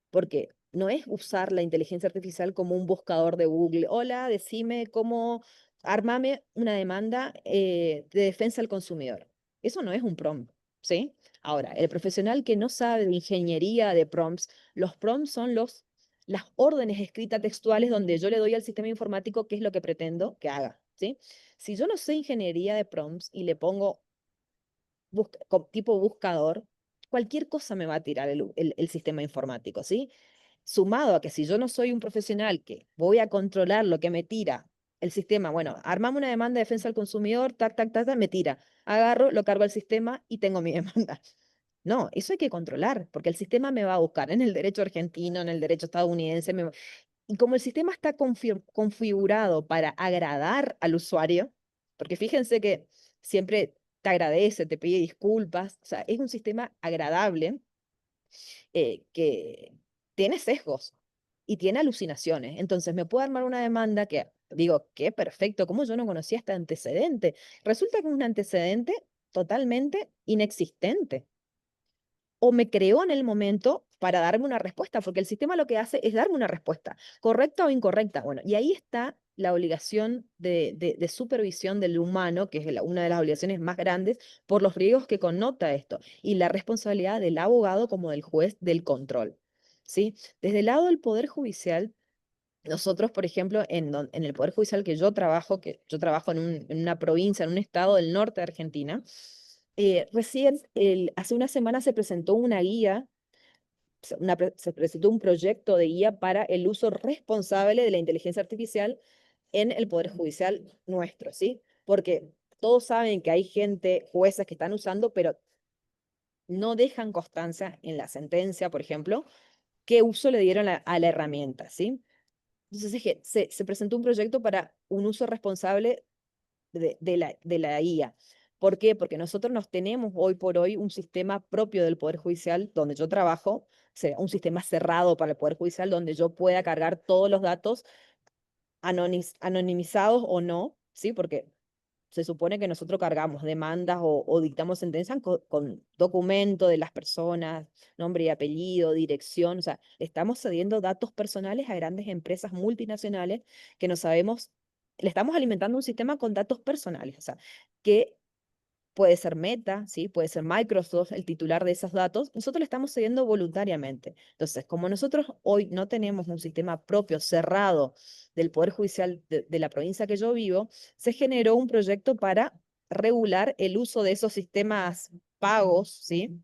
Porque no es usar la inteligencia artificial como un buscador de Google. Hola, decime cómo, armame una demanda de defensa al consumidor. Eso no es un prompt, ¿sí? Ahora, el profesional que no sabe de ingeniería de prompts, los prompts son las órdenes escritas textuales donde yo le doy al sistema informático qué es lo que pretendo que haga, ¿sí? Si yo no sé ingeniería de prompts y le pongo tipo buscador, cualquier cosa me va a tirar el sistema informático, ¿sí? Sumado a que si yo no soy un profesional que voy a controlar lo que me tira el sistema, bueno, armamos una demanda de defensa al consumidor, tac, tac, tac, tac, me tira. Agarro, lo cargo al sistema y tengo mi demanda. No, eso hay que controlar, porque el sistema me va a buscar en el derecho argentino, en el derecho estadounidense. Y como el sistema está configurado para agradar al usuario, porque fíjense que siempre te agradece, te pide disculpas, o sea, es un sistema agradable que tiene sesgos y tiene alucinaciones. Entonces me puede armar una demanda que digo, qué perfecto, ¿cómo yo no conocía este antecedente? Resulta que es un antecedente totalmente inexistente o me creó en el momento para darme una respuesta, porque el sistema lo que hace es darme una respuesta, correcta o incorrecta. Bueno, y ahí está la obligación de supervisión del humano, que es una de las obligaciones más grandes, por los riesgos que connota esto, y la responsabilidad del abogado como del juez del control. ¿Sí? Desde el lado del Poder Judicial, nosotros, por ejemplo, en el Poder Judicial que yo trabajo en una provincia, en un estado del norte de Argentina, recién, hace una semana se presentó una guía, se presentó un proyecto de guía para el uso responsable de la inteligencia artificial en el Poder Judicial nuestro, ¿sí? Porque todos saben que hay gente, jueces que están usando, pero no dejan constancia en la sentencia, por ejemplo, qué uso le dieron a la herramienta, ¿sí? Entonces se presentó un proyecto para un uso responsable de la IA. ¿Por qué? Porque nosotros nos tenemos hoy por hoy un sistema propio del Poder Judicial donde yo trabajo, o sea, un sistema cerrado para el Poder Judicial donde yo pueda cargar todos los datos anonimizados o no, ¿sí? Porque se supone que nosotros cargamos demandas o dictamos sentencias con documento de las personas, nombre y apellido, dirección, o sea, le estamos cediendo datos personales a grandes empresas multinacionales que no sabemos, le estamos alimentando un sistema con datos personales, o sea, que puede ser Meta, ¿sí? Puede ser Microsoft, el titular de esos datos, nosotros le estamos cediendo voluntariamente. Entonces, como nosotros hoy no tenemos un sistema propio cerrado del Poder Judicial de la provincia que yo vivo, se generó un proyecto para regular el uso de esos sistemas pagos, ¿sí?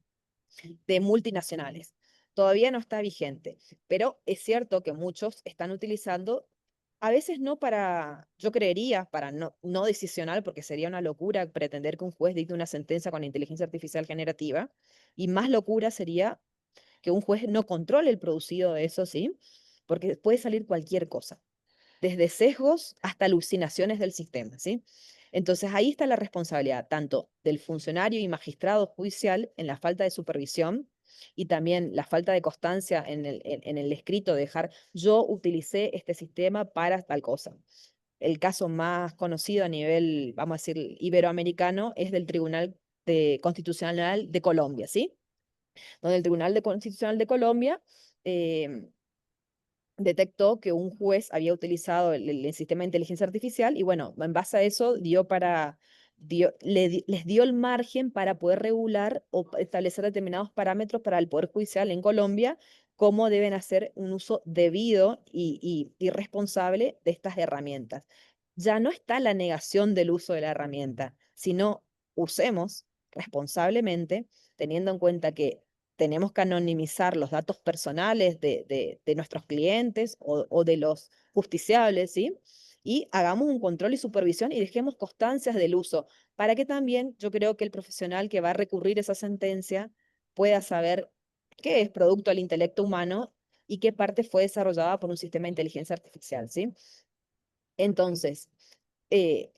De multinacionales. Todavía no está vigente, pero es cierto que muchos están utilizando, a veces no para, yo creería, para no decisional, porque sería una locura pretender que un juez dicte una sentencia con inteligencia artificial generativa, y más locura sería que un juez no controle el producido de eso, ¿sí? Porque puede salir cualquier cosa desde sesgos hasta alucinaciones del sistema, ¿sí? Entonces ahí está la responsabilidad tanto del funcionario y magistrado judicial en la falta de supervisión y también la falta de constancia en el escrito, de dejar yo utilicé este sistema para tal cosa. El caso más conocido a nivel, vamos a decir, iberoamericano es del Constitucional de Colombia, ¿sí? Donde el Constitucional de Colombia eh, detectó que un juez había utilizado el sistema de inteligencia artificial y bueno, en base a eso les dio el margen para poder regular o establecer determinados parámetros para el Poder Judicial en Colombia, cómo deben hacer un uso debido y responsable de estas herramientas. Ya no está la negación del uso de la herramienta, sino usemos responsablemente, teniendo en cuenta que tenemos que anonimizar los datos personales de nuestros clientes o de los justiciables, ¿sí? Y hagamos un control y supervisión y dejemos constancias del uso, para que también yo creo que el profesional que va a recurrir esa sentencia pueda saber qué es producto del intelecto humano y qué parte fue desarrollada por un sistema de inteligencia artificial, ¿sí? Entonces, eh,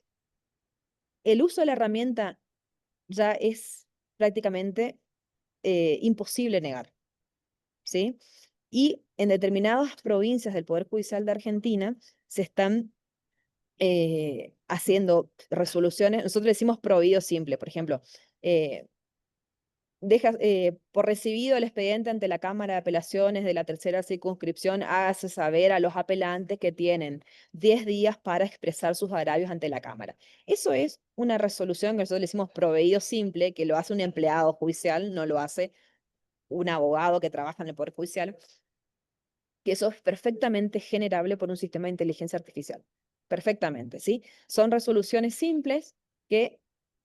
el uso de la herramienta ya es prácticamente imposible negar. ¿Sí? Y en determinadas provincias del Poder Judicial de Argentina se están haciendo resoluciones, nosotros le decimos prohibido simple, por ejemplo, eh, por recibido el expediente ante la Cámara de Apelaciones de la tercera circunscripción, hágase saber a los apelantes que tienen 10 días para expresar sus agravios ante la Cámara. Eso es una resolución que nosotros le decimos prohibido simple, que lo hace un empleado judicial, no lo hace un abogado que trabaja en el Poder Judicial, que eso es perfectamente generable por un sistema de inteligencia artificial. Perfectamente, ¿sí? Son resoluciones simples que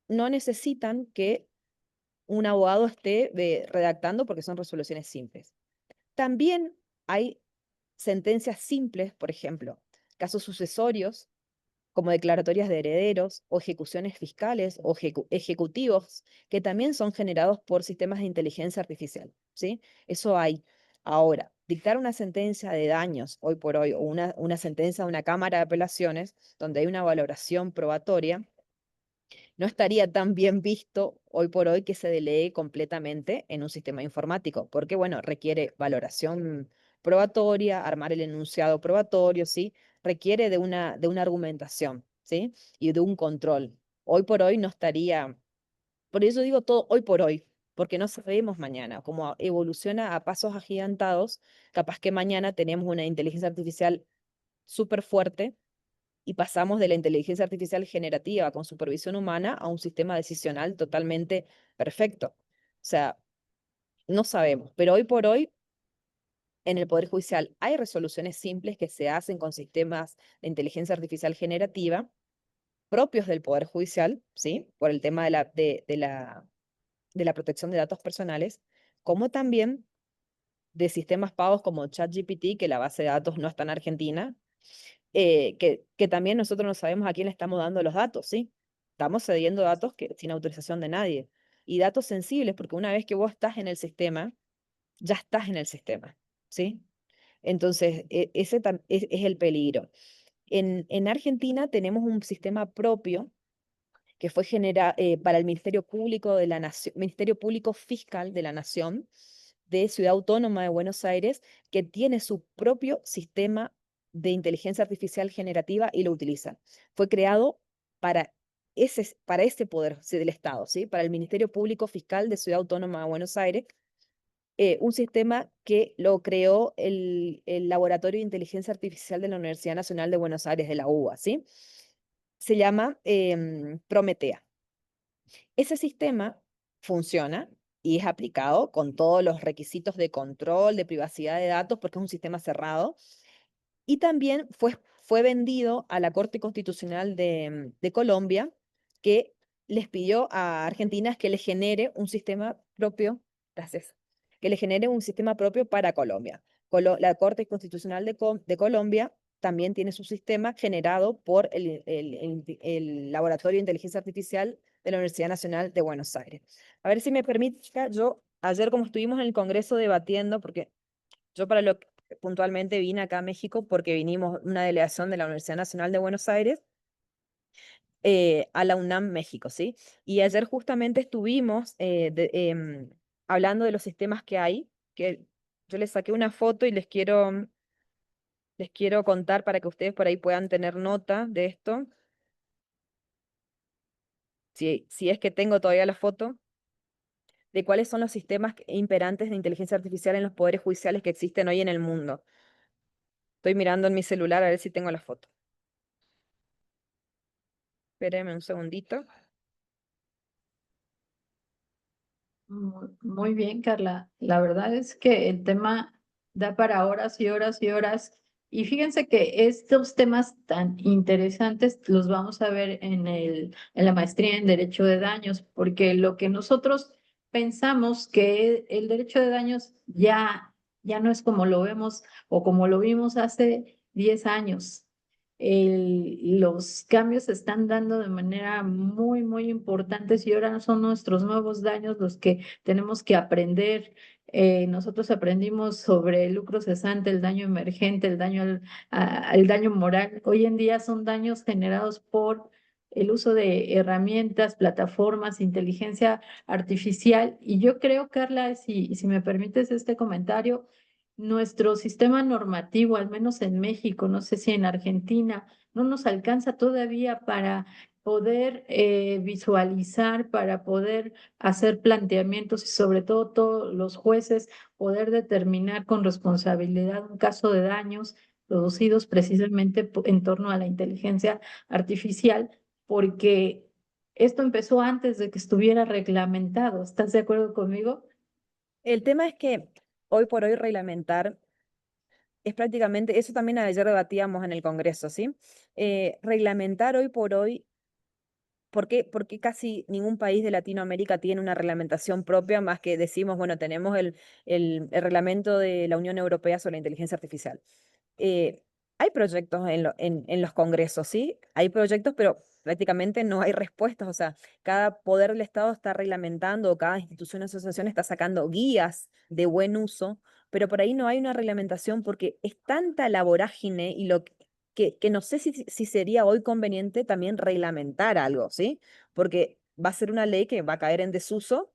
no necesitan que un abogado esté redactando porque son resoluciones simples. También hay sentencias simples, por ejemplo, casos sucesorios, como declaratorias de herederos o ejecuciones fiscales o ejecutivos, que también son generados por sistemas de inteligencia artificial, ¿sí? Eso hay. Ahora, dictar una sentencia de daños hoy por hoy o una sentencia de una Cámara de Apelaciones donde hay una valoración probatoria, no estaría tan bien visto hoy por hoy que se delegue completamente en un sistema informático, porque, bueno, requiere valoración probatoria, armar el enunciado probatorio, ¿sí? Requiere de una argumentación, ¿sí? Y de un control. Hoy por hoy no estaría, por eso digo todo hoy por hoy, porque no sabemos mañana, como evoluciona a pasos agigantados, capaz que mañana tenemos una inteligencia artificial súper fuerte y pasamos de la inteligencia artificial generativa con supervisión humana a un sistema decisional totalmente perfecto. O sea, no sabemos, pero hoy por hoy en el Poder Judicial hay resoluciones simples que se hacen con sistemas de inteligencia artificial generativa propios del Poder Judicial, ¿sí? Por el tema de la protección de datos personales, como también de sistemas pagos como ChatGPT, que la base de datos no está en Argentina, que también nosotros no sabemos a quién le estamos dando los datos, ¿sí? Estamos cediendo datos que, sin autorización de nadie. Y datos sensibles, porque una vez que vos estás en el sistema, ya estás en el sistema, ¿sí? Entonces, ese es el peligro. En Argentina tenemos un sistema propio que fue generado para el Ministerio Público de la Nación, Ministerio Público Fiscal de la Nación de Ciudad Autónoma de Buenos Aires, que tiene su propio sistema de inteligencia artificial generativa y lo utiliza. Fue creado para para ese poder sí, del Estado, ¿sí? Para el Ministerio Público Fiscal de Ciudad Autónoma de Buenos Aires, un sistema que lo creó el Laboratorio de Inteligencia Artificial de la Universidad Nacional de Buenos Aires, de la UBA, ¿sí? Se llama Prometea. Ese sistema funciona y es aplicado con todos los requisitos de control, de privacidad de datos, porque es un sistema cerrado. Y también fue vendido a la Corte Constitucional de Colombia, que les pidió a Argentina que le genere un sistema propio, gracias, que le genere un sistema propio para Colombia. La Corte Constitucional de Colombia también tiene su sistema generado por el Laboratorio de Inteligencia Artificial de la Universidad Nacional de Buenos Aires. A ver si me permite, yo ayer como estuvimos en el Congreso debatiendo, porque yo para lo que puntualmente vine acá a México porque vinimos una delegación de la Universidad Nacional de Buenos Aires a la UNAM México, ¿sí? Y ayer justamente estuvimos hablando de los sistemas que hay, que yo les saqué una foto y les quiero contar para que ustedes por ahí puedan tener nota de esto, si es que tengo todavía la foto, de cuáles son los sistemas imperantes de inteligencia artificial en los poderes judiciales que existen hoy en el mundo. Estoy mirando en mi celular a ver si tengo la foto. Espérenme un segundito. Muy bien, Carla. La verdad es que el tema da para horas y horas y horas. Y fíjense que estos temas tan interesantes los vamos a ver en la maestría en Derecho de Daños, porque lo que nosotros pensamos que el derecho de daños ya no es como lo vemos o como lo vimos hace 10 años. Los cambios se están dando de manera muy, muy importantes y ahora son nuestros nuevos daños los que tenemos que aprender. Nosotros aprendimos sobre el lucro cesante, el daño emergente, el daño al daño moral. Hoy en día son daños generados por el uso de herramientas, plataformas, inteligencia artificial. Y yo creo, Carla, si me permites este comentario, nuestro sistema normativo, al menos en México, no sé si en Argentina, no nos alcanza todavía para poder visualizar, para poder hacer planteamientos y sobre todo todos los jueces poder determinar con responsabilidad un caso de daños producidos precisamente en torno a la inteligencia artificial, porque esto empezó antes de que estuviera reglamentado. ¿Estás de acuerdo conmigo? El tema es que hoy por hoy reglamentar es prácticamente, eso también ayer debatíamos en el Congreso, ¿sí? Reglamentar hoy por hoy, por qué casi ningún país de Latinoamérica tiene una reglamentación propia más que decimos, bueno, tenemos el reglamento de la Unión Europea sobre la inteligencia artificial? eh, Hay proyectos en los congresos, ¿sí? Hay proyectos, pero prácticamente no hay respuestas. O sea, cada poder del Estado está reglamentando, o cada institución o asociación está sacando guías de buen uso, pero por ahí no hay una reglamentación porque es tanta la vorágine y que no sé si sería hoy conveniente también reglamentar algo, ¿sí? Porque va a ser una ley que va a caer en desuso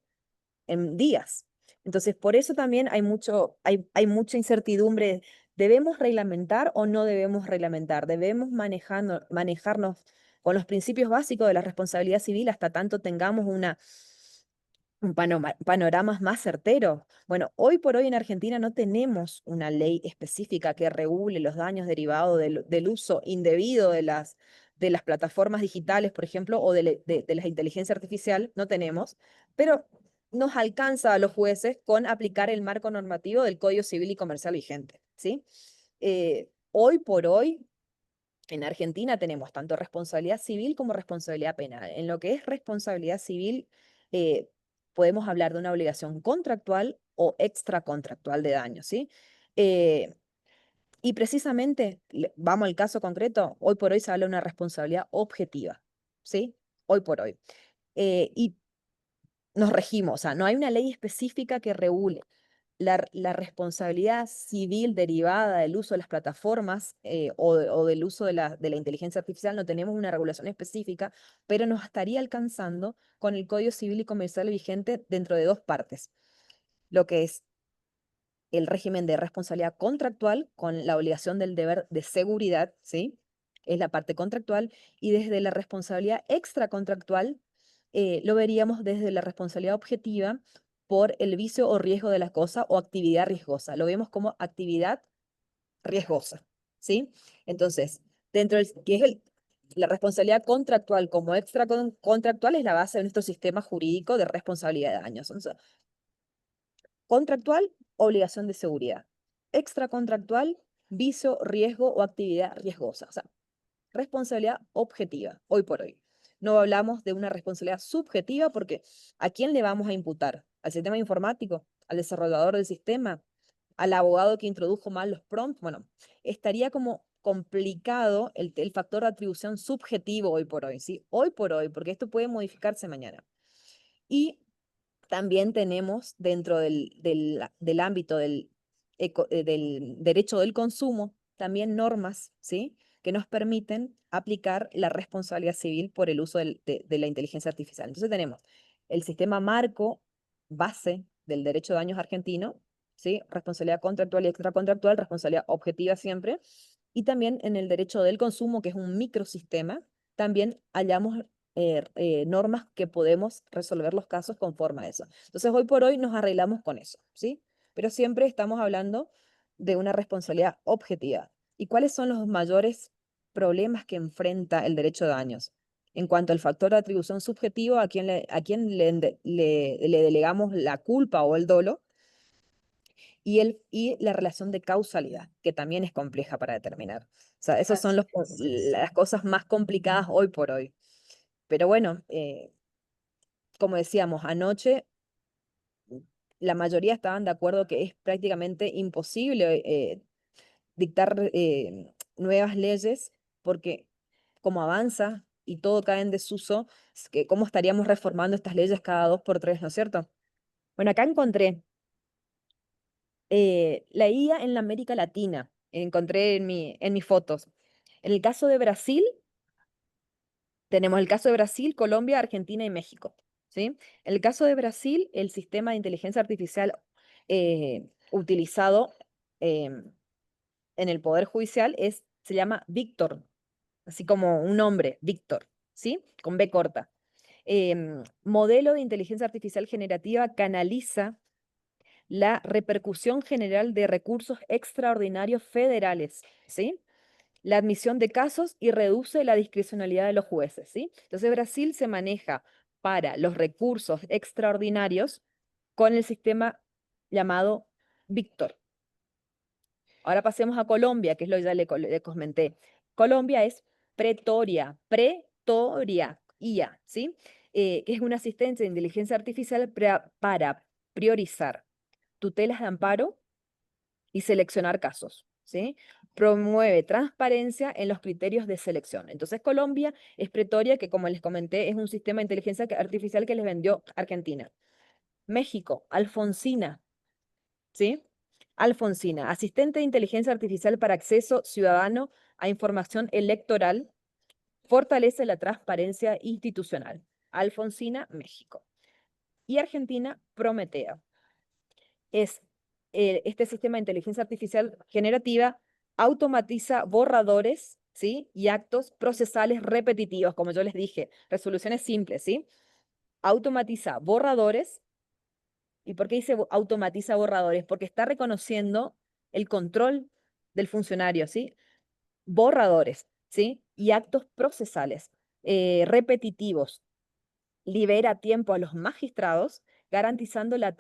en días. Entonces, por eso también hay mucha incertidumbre. ¿Debemos reglamentar o no debemos reglamentar? ¿Debemos manejarnos con los principios básicos de la responsabilidad civil hasta tanto tengamos un panoramas más certero? Bueno, hoy por hoy en Argentina no tenemos una ley específica que regule los daños derivados del uso indebido de las plataformas digitales, por ejemplo, o de la inteligencia artificial, no tenemos, pero nos alcanza a los jueces con aplicar el marco normativo del Código Civil y Comercial vigente, ¿sí? Hoy por hoy, en Argentina tenemos tanto responsabilidad civil como responsabilidad penal. En lo que es responsabilidad civil, eh, podemos hablar de una obligación contractual o extracontractual de daño, ¿sí? Eh, Y precisamente, vamos al caso concreto, hoy por hoy se habla de una responsabilidad objetiva, ¿sí? Hoy por hoy. Y nos regimos, o sea, no hay una ley específica que regule la responsabilidad civil derivada del uso de las plataformas o del uso de la inteligencia artificial. No tenemos una regulación específica, pero nos estaría alcanzando con el Código Civil y Comercial vigente dentro de dos partes, lo que es el régimen de responsabilidad contractual con la obligación del deber de seguridad, ¿sí? Es la parte contractual, y desde la responsabilidad extracontractual lo veríamos desde la responsabilidad objetiva por el vicio o riesgo de la cosa o actividad riesgosa. Lo vemos como actividad riesgosa, ¿sí? Entonces, dentro del que es la responsabilidad contractual como extracontractual es la base de nuestro sistema jurídico de responsabilidad de daños. Entonces, contractual, obligación de seguridad. Extracontractual, vicio, riesgo o actividad riesgosa. O sea, responsabilidad objetiva, hoy por hoy. No hablamos de una responsabilidad subjetiva porque ¿a quién le vamos a imputar? ¿Al sistema informático? ¿Al desarrollador del sistema? ¿Al abogado que introdujo mal los prompts? Bueno, estaría como complicado el factor de atribución subjetivo hoy por hoy, ¿sí? Hoy por hoy, porque esto puede modificarse mañana. Y también tenemos dentro del ámbito del derecho del consumo, también normas, ¿sí? Que nos permiten aplicar la responsabilidad civil por el uso de la inteligencia artificial. Entonces tenemos el sistema marco base del derecho de daños argentino, ¿sí? Responsabilidad contractual y extracontractual, responsabilidad objetiva siempre. Y también en el derecho del consumo, que es un microsistema, también hallamos normas que podemos resolver los casos conforme a eso. Entonces, hoy por hoy nos arreglamos con eso, ¿sí? Pero siempre estamos hablando de una responsabilidad objetiva. ¿Y cuáles son los mayores problemas que enfrenta el derecho de daños? En cuanto al factor de atribución subjetivo, a quién le delegamos la culpa o el dolo, y la relación de causalidad, que también es compleja para determinar. O sea, esas son Así es. las cosas más complicadas hoy por hoy. Pero bueno, como decíamos, anoche la mayoría estaban de acuerdo que es prácticamente imposible dictar nuevas leyes porque como avanza y todo cae en desuso, es que ¿cómo estaríamos reformando estas leyes cada 2 por 3, no es cierto? Bueno, acá encontré la IA en la América Latina, encontré en mis fotos. En el caso de Brasil, tenemos el caso de Brasil, Colombia, Argentina y México, ¿sí? En el caso de Brasil, el sistema de inteligencia artificial utilizado en el Poder Judicial se llama Víctor, así como un nombre, Víctor, ¿sí? Con B corta. Modelo de inteligencia artificial generativa canaliza la repercusión general de recursos extraordinarios federales, ¿sí? La admisión de casos y reduce la discrecionalidad de los jueces, ¿sí? Entonces Brasil se maneja para los recursos extraordinarios con el sistema llamado Víctor. Ahora pasemos a Colombia, que es lo que ya le comenté. Colombia es Pretoria, IA, ¿sí? Que es una asistencia de inteligencia artificial para priorizar tutelas de amparo y seleccionar casos, ¿sí? Promueve transparencia en los criterios de selección. Entonces, Colombia es Pretoria, que como les comenté, es un sistema de inteligencia artificial que les vendió Argentina. México, Alfonsina, ¿sí? Alfonsina, asistente de inteligencia artificial para acceso ciudadano a información electoral, fortalece la transparencia institucional. Alfonsina, México. Y Argentina, Prometea. Es este sistema de inteligencia artificial generativa automatiza borradores, ¿sí? Y actos procesales repetitivos, como yo les dije, resoluciones simples, ¿sí? Automatiza borradores. ¿Y por qué dice automatiza borradores? Porque está reconociendo el control del funcionario, ¿sí? Borradores, ¿sí? Y actos procesales repetitivos. Libera tiempo a los magistrados, garantizando la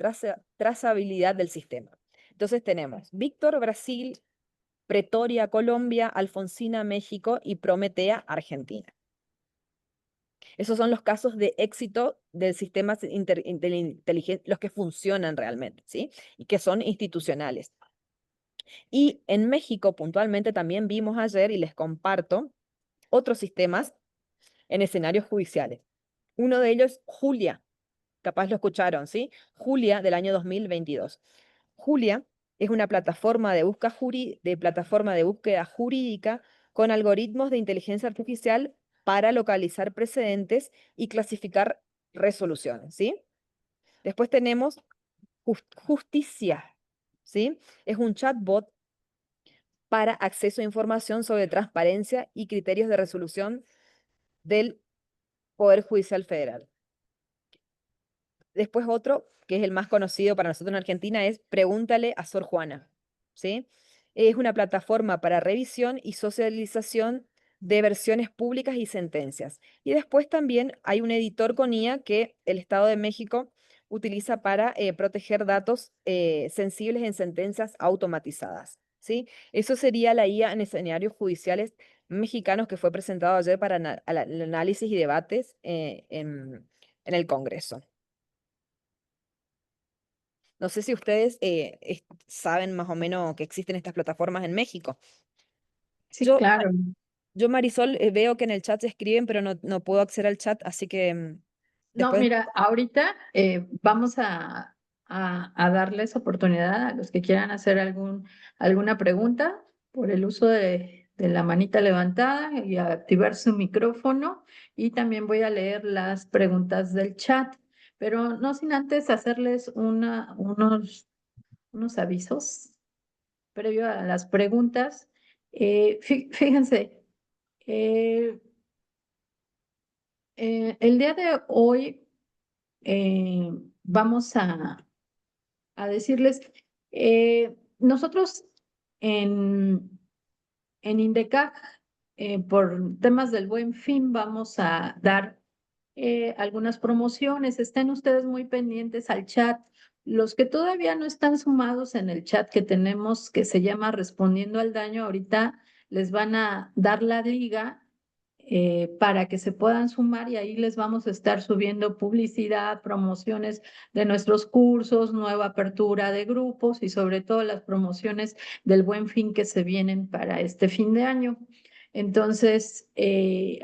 trazabilidad del sistema. Entonces tenemos Víctor, Brasil, Pretoria, Colombia, Alfonsina, México y Prometea, Argentina. Esos son los casos de éxito del sistema inteligente, los que funcionan realmente, ¿sí? Y que son institucionales. Y en México, puntualmente, también vimos ayer, y les comparto, otros sistemas en escenarios judiciales. Uno de ellos, Julia, capaz lo escucharon, ¿sí? Julia del año 2022. Julia es una plataforma de búsqueda jurídica con algoritmos de inteligencia artificial para localizar precedentes y clasificar resoluciones, ¿sí? Después tenemos Justicia, ¿sí? Es un chatbot para acceso a información sobre transparencia y criterios de resolución del Poder Judicial Federal. Después otro, que es el más conocido para nosotros en Argentina, es Pregúntale a Sor Juana, ¿sí? Es una plataforma para revisión y socialización de versiones públicas y sentencias. Y después también hay un editor con IA que el Estado de México utiliza para proteger datos sensibles en sentencias automatizadas, ¿sí? Eso sería la IA en escenarios judiciales mexicanos que fue presentado ayer para el análisis y debates en el Congreso. No sé si ustedes saben más o menos que existen estas plataformas en México. Sí, Yo, claro. yo Marisol, veo que en el chat se escriben, pero no puedo acceder al chat, así que No, después... mira, ahorita vamos a darles oportunidad a los que quieran hacer alguna pregunta por el uso de la manita levantada y activar su micrófono. Y también voy a leer las preguntas del chat, pero no sin antes hacerles unos avisos previo a las preguntas. Fíjense, eh, el día de hoy vamos a decirles, nosotros en INDECAC, por temas del Buen Fin, vamos a dar algunas promociones. Estén ustedes muy pendientes al chat. Los que todavía no están sumados en el chat que tenemos, que se llama Respondiendo al Daño, ahorita les van a dar la liga para que se puedan sumar y ahí les vamos a estar subiendo publicidad, promociones de nuestros cursos, nueva apertura de grupos y sobre todo las promociones del Buen Fin que se vienen para este fin de año. Entonces,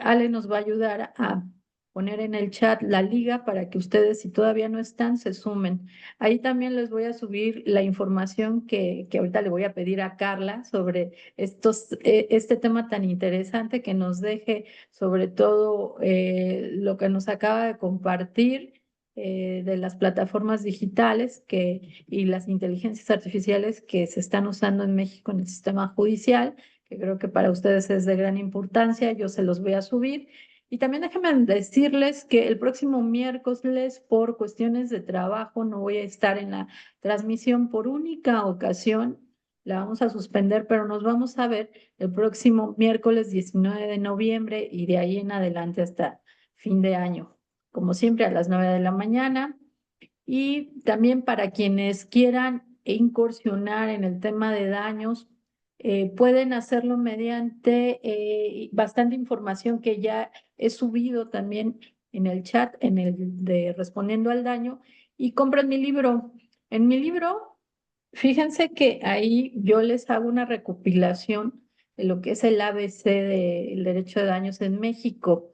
Ale nos va a ayudar a poner en el chat la liga para que ustedes, si todavía no están, se sumen. Ahí también les voy a subir la información que ahorita le voy a pedir a Carla sobre este tema tan interesante que nos deje, sobre todo lo que nos acaba de compartir de las plataformas digitales y las inteligencias artificiales que se están usando en México en el sistema judicial, que creo que para ustedes es de gran importancia. Yo se los voy a subir. Y también déjenme decirles que el próximo miércoles, por cuestiones de trabajo, no voy a estar en la transmisión por única ocasión. La vamos a suspender, pero nos vamos a ver el próximo miércoles 19 de noviembre y de ahí en adelante hasta fin de año, como siempre a las 9 de la mañana. Y también para quienes quieran incursionar en el tema de daños, pueden hacerlo mediante bastante información que ya he subido también en el chat, en el de Respondiendo al Daño, y compren mi libro. En mi libro, fíjense que ahí yo les hago una recopilación de lo que es el ABC del derecho de daños en México.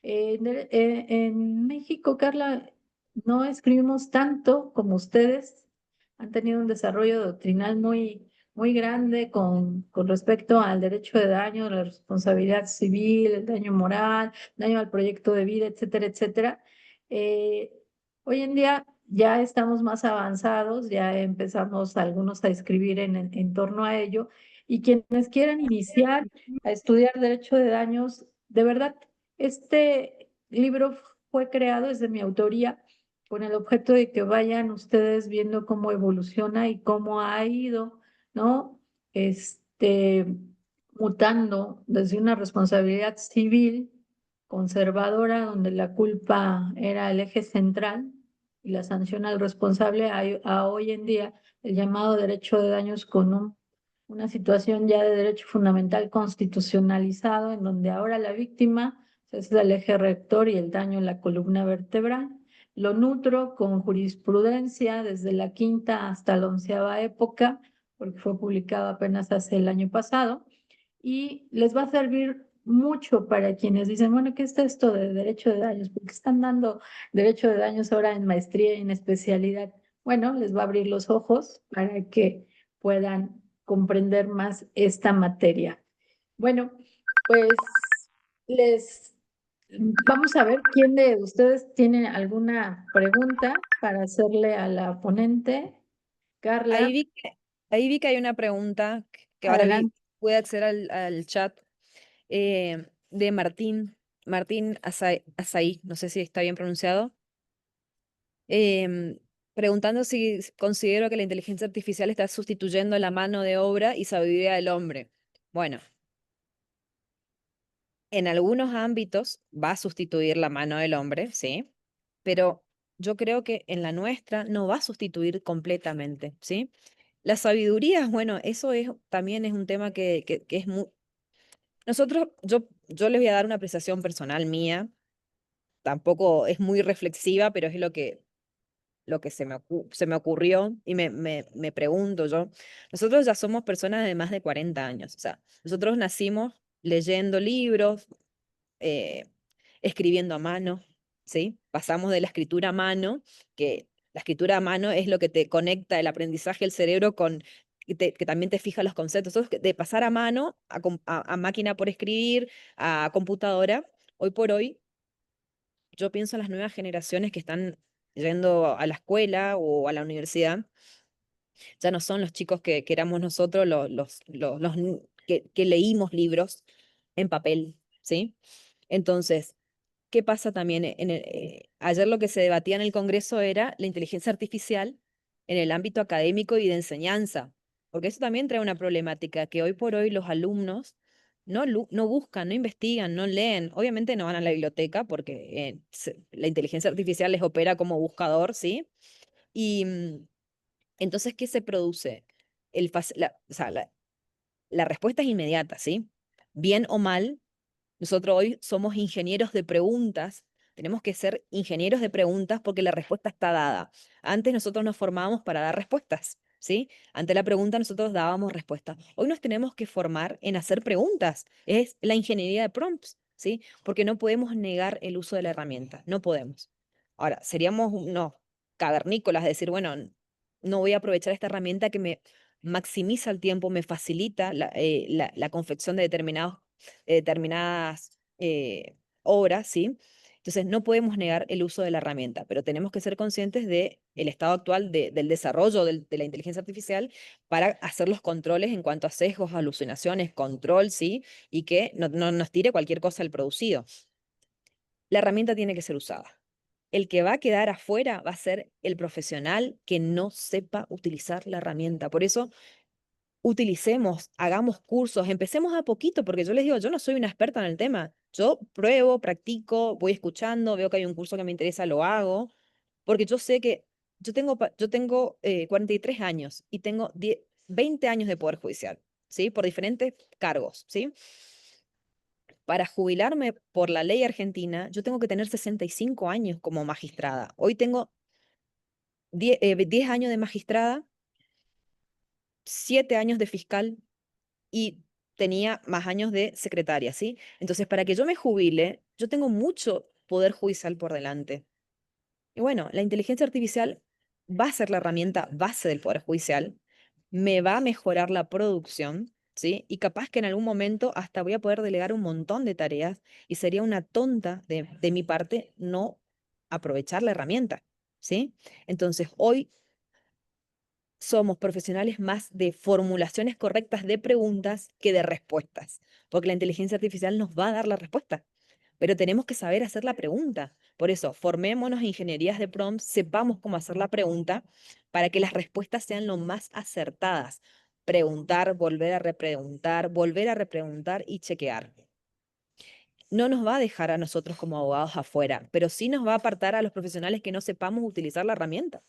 En México, Carla, no escribimos tanto como ustedes. Han tenido un desarrollo doctrinal muy grande con respecto al derecho de daño, la responsabilidad civil, el daño moral, daño al proyecto de vida, etcétera, etcétera. Eh, Hoy en día ya estamos más avanzados, ya empezamos algunos a escribir en torno a ello. Y quienes quieran iniciar a estudiar derecho de daños, de verdad, este libro fue creado desde mi autoría con el objeto de que vayan ustedes viendo cómo evoluciona y cómo ha ido, ¿no? Mutando desde una responsabilidad civil conservadora, donde la culpa era el eje central y la sanción al responsable, a hoy en día el llamado derecho de daños con una situación ya de derecho fundamental constitucionalizado, en donde ahora la víctima es el eje rector y el daño en la columna vertebral. Lo nutro con jurisprudencia desde la quinta hasta la onceava época porque fue publicado apenas hace el año pasado y les va a servir mucho para quienes dicen, bueno, ¿qué es esto de derecho de daños? ¿Por qué están dando derecho de daños ahora en maestría y en especialidad? Bueno, les va a abrir los ojos para que puedan comprender más esta materia. Bueno, pues les vamos a ver quién de ustedes tiene alguna pregunta para hacerle a la ponente. Carla, Ahí vi que, ahí vi que hay una pregunta que ahora vi, adelante. pude acceder al chat de Martín Azaí, no sé si está bien pronunciado, em, preguntando si considero que la inteligencia artificial está sustituyendo la mano de obra y sabiduría del hombre. Bueno, en algunos ámbitos va a sustituir la mano del hombre, sí, pero yo creo que en la nuestra no va a sustituir completamente, ¿sí? La sabiduría, bueno, eso es, también es un tema que es muy... Nosotros, yo les voy a dar una apreciación personal mía, tampoco es muy reflexiva, pero es lo que se me ocurrió y me pregunto yo. Nosotros ya somos personas de más de 40 años, o sea, nosotros nacimos leyendo libros, eh, escribiendo a mano, ¿sí? Pasamos de la escritura a mano, que la escritura a mano es lo que te conecta el aprendizaje del cerebro con, que también te fija los conceptos. Entonces, de pasar a mano, a máquina por escribir, a computadora, hoy por hoy, yo pienso en las nuevas generaciones que están yendo a la escuela o a la universidad, ya no son los chicos que éramos nosotros, que leímos libros en papel, ¿sí? Entonces, ¿qué pasa también? Ayer lo que se debatía en el Congreso era la inteligencia artificial en el ámbito académico y de enseñanza, porque eso también trae una problemática, que hoy por hoy los alumnos no buscan, no investigan, no leen. Obviamente no van a la biblioteca porque la inteligencia artificial les opera como buscador, ¿sí? Y entonces, ¿qué se produce? O sea, la respuesta es inmediata, ¿sí? Bien o mal, nosotros hoy somos ingenieros de preguntas, tenemos que ser ingenieros de preguntas porque la respuesta está dada. Antes nosotros nos formábamos para dar respuestas, ¿sí? Ante la pregunta nosotros dábamos respuesta. Hoy nos tenemos que formar en hacer preguntas, es la ingeniería de prompts, ¿sí? Porque no podemos negar el uso de la herramienta, no podemos. Ahora, seríamos unos cavernícolas, de decir, bueno, no voy a aprovechar esta herramienta que me maximiza el tiempo, me facilita la confección de determinadas obras, ¿sí? Entonces, no podemos negar el uso de la herramienta, pero tenemos que ser conscientes del estado actual del desarrollo de la inteligencia artificial para hacer los controles en cuanto a sesgos, alucinaciones, control, ¿sí? Y que no nos tire cualquier cosa al producido. La herramienta tiene que ser usada. El que va a quedar afuera va a ser el profesional que no sepa utilizar la herramienta. Por eso utilicemos, hagamos cursos, empecemos a poquito, porque yo les digo, yo no soy una experta en el tema. Yo pruebo, practico, voy escuchando, veo que hay un curso que me interesa, lo hago, porque yo sé que yo tengo 43 años y tengo 20 años de poder judicial, ¿sí? Por diferentes cargos, ¿sí? Para jubilarme por la ley argentina, yo tengo que tener 65 años como magistrada. Hoy tengo 10 años de magistrada, 7 años de fiscal y tenía más años de secretaria, ¿sí? Entonces, para que yo me jubile, yo tengo mucho poder judicial por delante. Y bueno, la inteligencia artificial va a ser la herramienta base del poder judicial, me va a mejorar la producción, ¿sí? Y capaz que en algún momento hasta voy a poder delegar un montón de tareas y sería una tonta de mi parte no aprovechar la herramienta, ¿sí? Entonces, hoy somos profesionales más de formulaciones correctas de preguntas que de respuestas, porque la inteligencia artificial nos va a dar la respuesta, pero tenemos que saber hacer la pregunta. Por eso, formémonos en ingenierías de prompts, sepamos cómo hacer la pregunta para que las respuestas sean lo más acertadas. Preguntar, volver a repreguntar y chequear. No nos va a dejar a nosotros como abogados afuera, pero sí nos va a apartar a los profesionales que no sepamos utilizar la herramienta,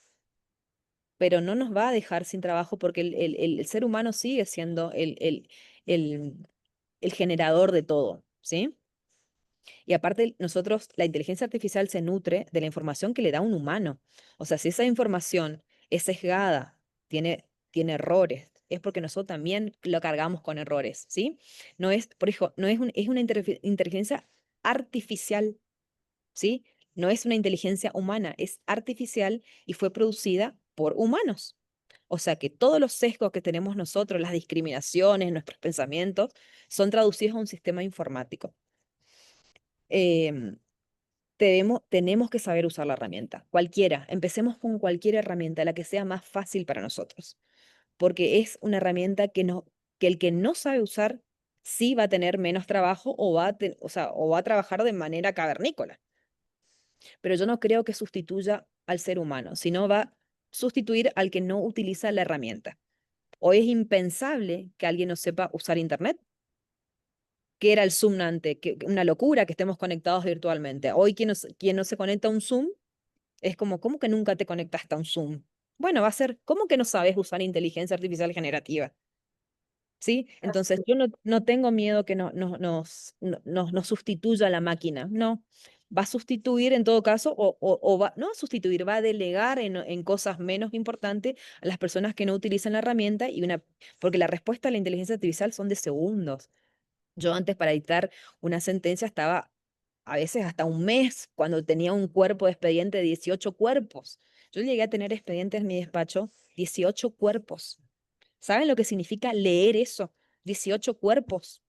pero no nos va a dejar sin trabajo porque el ser humano sigue siendo el, el generador de todo, ¿sí? Y aparte, nosotros, la inteligencia artificial se nutre de la información que le da un humano. O sea, si esa información es sesgada, tiene errores, es porque nosotros también lo cargamos con errores, ¿sí? No es, por eso, no es, es una inteligencia artificial, ¿sí? No es una inteligencia humana, es artificial y fue producida por humanos. O sea que todos los sesgos que tenemos nosotros, las discriminaciones, nuestros pensamientos, son traducidos a un sistema informático. Em, tenemos que saber usar la herramienta, cualquiera. Empecemos con cualquier herramienta, la que sea más fácil para nosotros, porque es una herramienta que el que no sabe usar sí va a tener menos trabajo o o sea, o va a trabajar de manera cavernícola. Pero yo no creo que sustituya al ser humano, sino va a sustituir al que no utiliza la herramienta. Hoy es impensable que alguien no sepa usar Internet. ¿Qué era el Zoom antes? Una locura que estemos conectados virtualmente. Hoy quien no se conecta a un Zoom es como, ¿cómo que nunca te conectaste a un Zoom? Bueno, va a ser, ¿cómo que no sabes usar inteligencia artificial generativa? ¿Sí? Entonces, yo no tengo miedo que nos sustituya la máquina. No, va a sustituir en todo caso, o va, no a sustituir, va a delegar en cosas menos importantes a las personas que no utilizan la herramienta porque la respuesta a la inteligencia artificial son de segundos. Yo antes para dictar una sentencia estaba a veces hasta un mes cuando tenía un cuerpo de expediente de 18 cuerpos. Yo llegué a tener expedientes en mi despacho, 18 cuerpos. ¿Saben lo que significa leer eso? 18 cuerpos,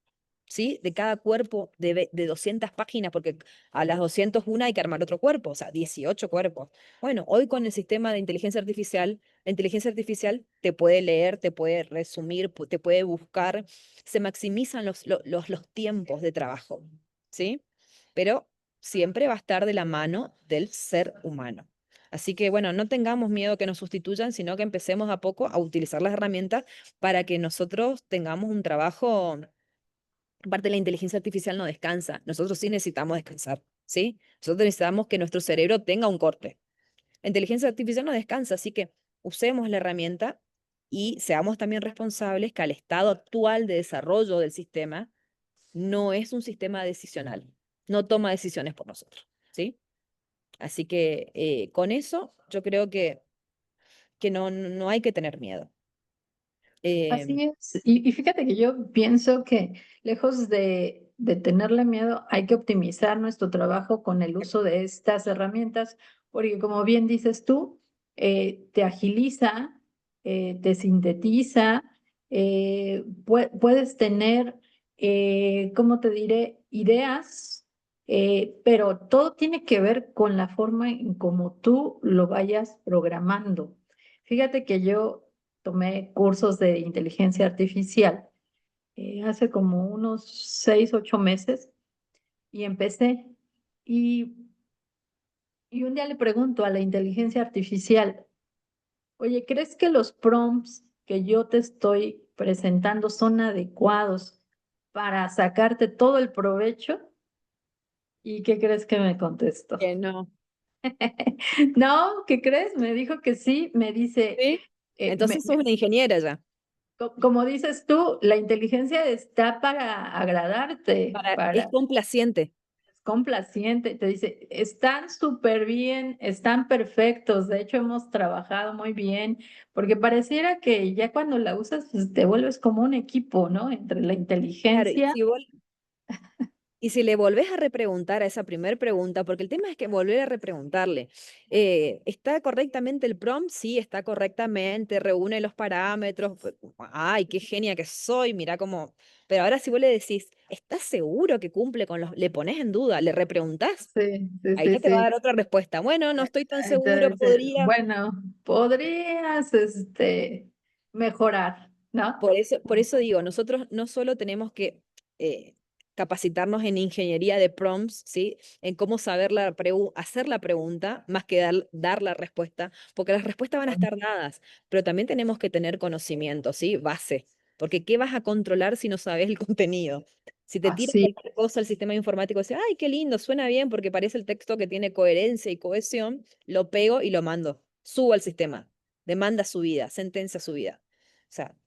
¿sí? De cada cuerpo de 200 páginas, porque a las 201 hay que armar otro cuerpo, o sea, 18 cuerpos. Bueno, hoy con el sistema de inteligencia artificial, la inteligencia artificial te puede leer, te puede resumir, te puede buscar, se maximizan los tiempos de trabajo, ¿sí? Pero siempre va a estar de la mano del ser humano. Así que, bueno, no tengamos miedo que nos sustituyan, sino que empecemos a poco a utilizar las herramientas para que nosotros tengamos un trabajo. Aparte, la inteligencia artificial no descansa. Nosotros sí necesitamos descansar, ¿sí? Nosotros necesitamos que nuestro cerebro tenga un corte. La inteligencia artificial no descansa, así que usemos la herramienta y seamos también responsables que al estado actual de desarrollo del sistema no es un sistema decisional, no toma decisiones por nosotros, ¿sí? Así que con eso yo creo que no hay que tener miedo. Así Em, es. Y fíjate que yo pienso que lejos de tenerle miedo, hay que optimizar nuestro trabajo con el uso de estas herramientas, porque como bien dices tú, te agiliza, te sintetiza, puedes tener, ¿cómo te diré? Ideas, pero todo tiene que ver con la forma en cómo tú lo vayas programando. Fíjate que yo tomé cursos de inteligencia artificial hace como unos 6, 8 meses y empecé. Y, y un día le pregunto a la inteligencia artificial, oye, ¿crees que los prompts que yo te estoy presentando son adecuados para sacarte todo el provecho? ¿Y qué crees que me contestó? que no. No, ¿qué crees? Me dijo que sí, me dice, ¿Sí? eh, me- Entonces sos una ingeniera ya. como dices tú, la inteligencia está para agradarte, Es para complaciente. es complaciente. Te dice, están súper bien, están perfectos. De hecho, hemos trabajado muy bien, porque pareciera que ya cuando la usas, pues, te vuelves como un equipo, ¿no? Entre la Claro, inteligencia. y si le volvés a repreguntar a esa primer pregunta, porque el tema es que volver a repreguntarle, ¿está correctamente el prompt? Sí, está correctamente, reúne los parámetros. Ay, qué genia que soy, mira cómo. Pero ahora si vos le decís, ¿estás seguro que cumple con los? Le pones en duda, le repreguntás, Sí, sí, ahí sí, ya te va a sí. dar otra respuesta. Bueno, no estoy tan Ahí te seguro, dice, podría. bueno, podrías, mejorar, ¿no? Por eso digo, nosotros no solo tenemos que eh, capacitarnos en ingeniería de prompts, ¿sí? En cómo saber hacer la pregunta más que dar la respuesta, porque las respuestas van a estar dadas, pero también tenemos que tener conocimiento, ¿sí? Base, porque ¿qué vas a controlar si no sabes el contenido? Si te tira Así. cualquier cosa el sistema informático, dice, ay, qué lindo, suena bien porque parece el texto que tiene coherencia y cohesión, lo pego y lo mando, subo al sistema, demanda subida, sentencia subida. O sea,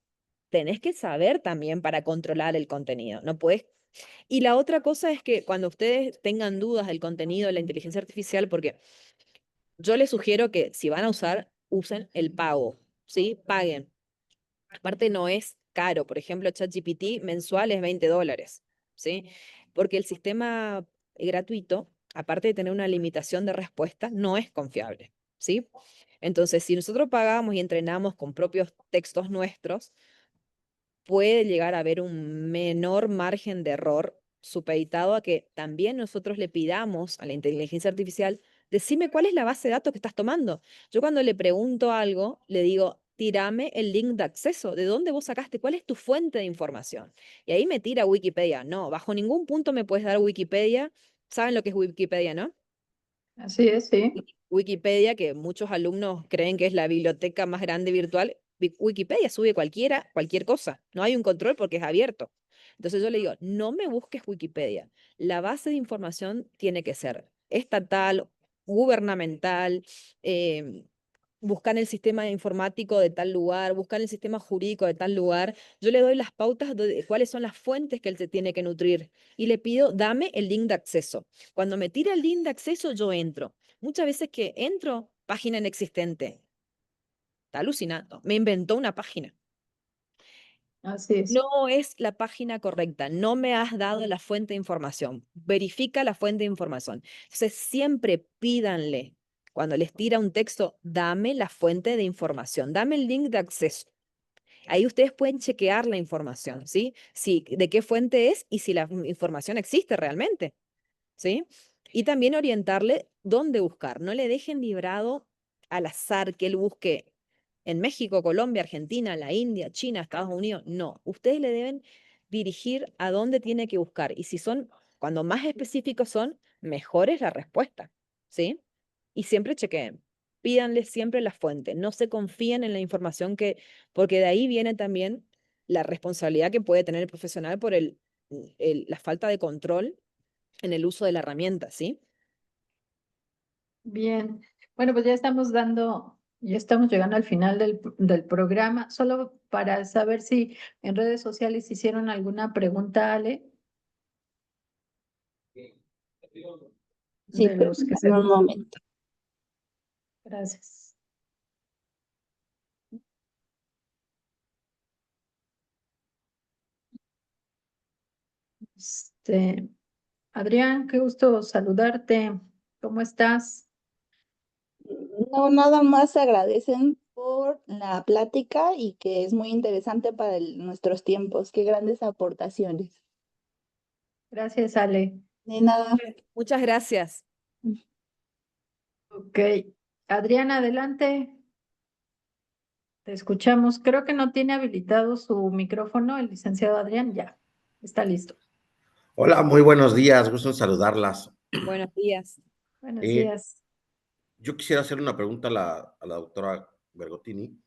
tenés que saber también para controlar el contenido. No puedes. Y la otra cosa es que cuando ustedes tengan dudas del contenido de la inteligencia artificial, porque yo les sugiero que si van a usar, usen el pago, ¿sí? Paguen. Aparte no es caro, por ejemplo, ChatGPT mensual es $20, ¿sí? Porque el sistema gratuito, aparte de tener una limitación de respuesta, no es confiable, ¿sí? Entonces, si nosotros pagamos y entrenamos con propios textos nuestros, puede llegar a haber un menor margen de error supeditado a que también nosotros le pidamos a la inteligencia artificial, decime cuál es la base de datos que estás tomando. Yo cuando le pregunto algo, le digo, tírame el link de acceso, ¿de dónde vos sacaste? ¿Cuál es tu fuente de información? Y ahí me tira Wikipedia. No, bajo ningún punto me puedes dar Wikipedia. ¿Saben lo que es Wikipedia, no? Así es, sí. Wikipedia, que muchos alumnos creen que es la biblioteca más grande virtual, Wikipedia sube cualquier cosa. No hay un control porque es abierto. Entonces yo le digo, no me busques Wikipedia. La base de información tiene que ser estatal, gubernamental, eh, buscar el sistema informático de tal lugar, buscar el sistema jurídico de tal lugar. Yo le doy las pautas de cuáles son las fuentes que él se tiene que nutrir y le pido, dame el link de acceso. Cuando me tira el link de acceso, yo entro. Muchas veces que entro, página inexistente. Está alucinando. Me inventó una página. Así es. No es la página correcta. No me has dado la fuente de información. Verifica la fuente de información. Entonces, siempre pídanle, cuando les tira un texto, dame la fuente de información. Dame el link de acceso. Ahí ustedes pueden chequear la información, ¿sí? Si, de qué fuente es y si la información existe realmente. ¿Sí? Y también orientarle dónde buscar. No le dejen librado al azar que él busque en México, Colombia, Argentina, la India, China, Estados Unidos. No, ustedes le deben dirigir a dónde tiene que buscar. Y si son, cuando más específicos son, mejor es la respuesta. ¿Sí? Y siempre chequeen. Pídanle siempre la fuente. No se confíen en la información porque de ahí viene también la responsabilidad que puede tener el profesional por la falta de control en el uso de la herramienta, ¿sí? Bien. Bueno, pues ya estamos llegando al final del programa. Solo para saber si en redes sociales hicieron alguna pregunta, Ale, Sí, de los que se... permítame un momento. Gracias. Este, Adrián, qué gusto saludarte. ¿Cómo estás? No, nada más se agradecen por la plática y que es muy interesante para nuestros tiempos. Qué grandes aportaciones. Gracias, Ale. De nada. Muchas gracias. Ok. Adrián, adelante. Te escuchamos. Creo que no tiene habilitado su micrófono el licenciado Adrián. Ya, está listo. Hola, muy buenos días, gusto en saludarlas. Buenos días. Buenos Eh, días. yo quisiera hacer una pregunta a la doctora Bergottini,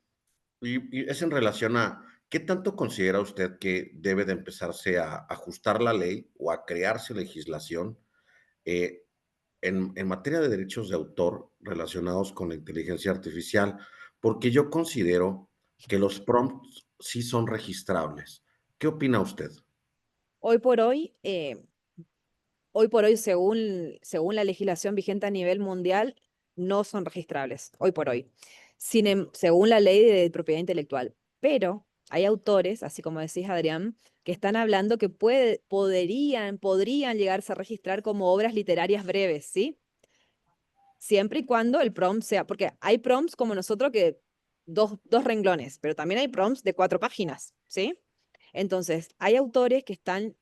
y es en relación a qué tanto considera usted que debe de empezarse a ajustar la ley o a crearse legislación eh, en materia de derechos de autor relacionados con la inteligencia artificial, porque yo considero que los prompts sí son registrables. ¿Qué opina usted? Hoy por hoy, según la legislación vigente a nivel mundial, no son registrables, hoy por hoy, según la ley de propiedad intelectual. Pero hay autores, así como decís, Adrián, que están hablando que podrían llegarse a registrar como obras literarias breves, ¿sí? Siempre y cuando el prompt sea, porque hay prompts como nosotros que dos renglones, pero también hay prompts de 4 páginas, ¿sí? Entonces, hay autores que están,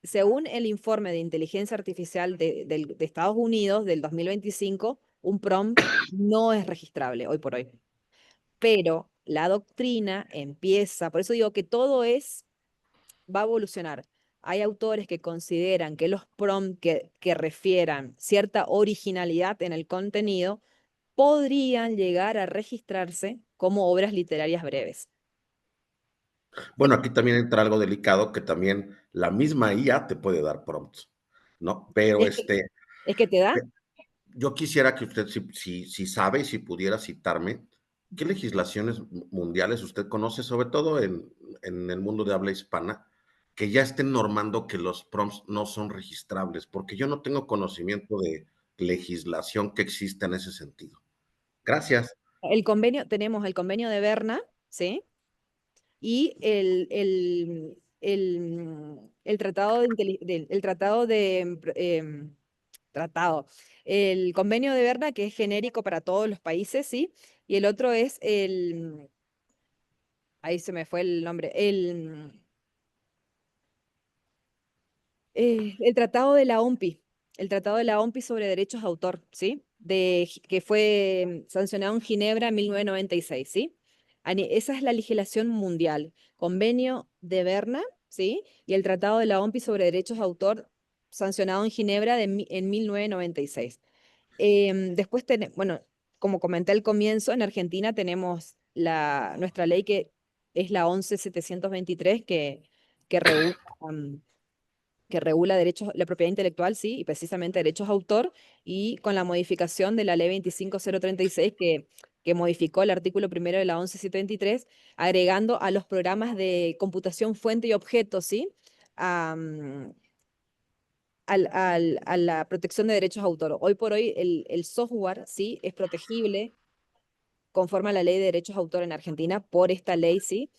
según el informe de inteligencia artificial de Estados Unidos del 2025, un prompt no es registrable hoy por hoy. Pero la doctrina empieza, por eso digo que va a evolucionar. Hay autores que consideran que los prompts que refieran cierta originalidad en el contenido podrían llegar a registrarse como obras literarias breves. Bueno, aquí también entra algo delicado que también la misma IA te puede dar prompts, ¿no? Pero Es que, es que te da, yo quisiera que usted, si sabe y si pudiera citarme, ¿qué legislaciones mundiales usted conoce, sobre todo en el mundo de habla hispana, que ya estén normando que los prompts no son registrables? Porque yo no tengo conocimiento de legislación que exista en ese sentido. Gracias. tenemos el convenio de Berna, ¿sí? y el tratado el convenio de Berna, que es genérico para todos los países, ¿sí? Y el otro es ahí se me fue el nombre, el tratado de la OMPI, el tratado de la OMPI sobre derechos de autor, ¿sí? Que fue sancionado en Ginebra en 1996, ¿sí? Esa es la legislación mundial. Convenio de Berna, ¿sí? Y el tratado de la OMPI sobre derechos de autor sancionado en Ginebra en 1996. Después, bueno, como comenté al comienzo, en Argentina tenemos nuestra ley que es la 11723 que regula que regula derechos, la propiedad intelectual, sí, y precisamente derechos de autor, y con la modificación de la ley 25036 que modificó el artículo primero de la 11723, agregando a los programas de computación fuente y objeto, sí, a, a la protección de derechos de autor. Hoy por hoy el software, sí, es protegible conforme a la ley de derechos de autor en Argentina por esta ley, sí,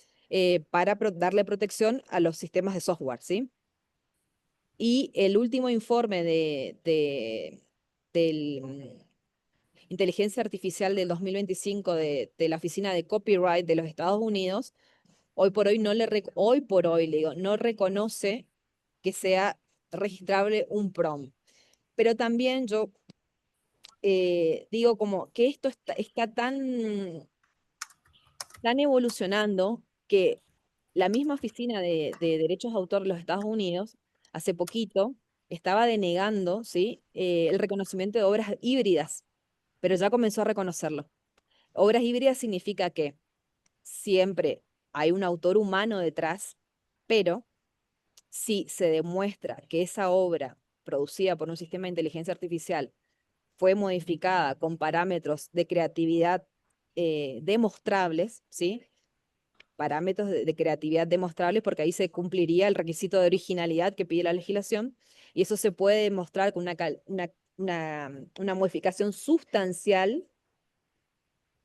para darle protección a los sistemas de software, sí. Y el último informe del inteligencia artificial del 2025 de la Oficina de Copyright de los Estados Unidos, hoy por hoy hoy por hoy, le digo, no reconoce que sea registrable un prompt. Pero también yo digo como que esto está tan evolucionando que la misma Oficina de Derechos de Autor de los Estados Unidos, hace poquito, estaba denegando, ¿sí? El reconocimiento de obras híbridas, pero ya comenzó a reconocerlo. Obras híbridas significa que siempre hay un autor humano detrás, pero si se demuestra que esa obra producida por un sistema de inteligencia artificial fue modificada con parámetros de creatividad demostrables, ¿sí? Parámetros de creatividad demostrables, porque ahí se cumpliría el requisito de originalidad que pide la legislación, y eso se puede demostrar con una modificación sustancial,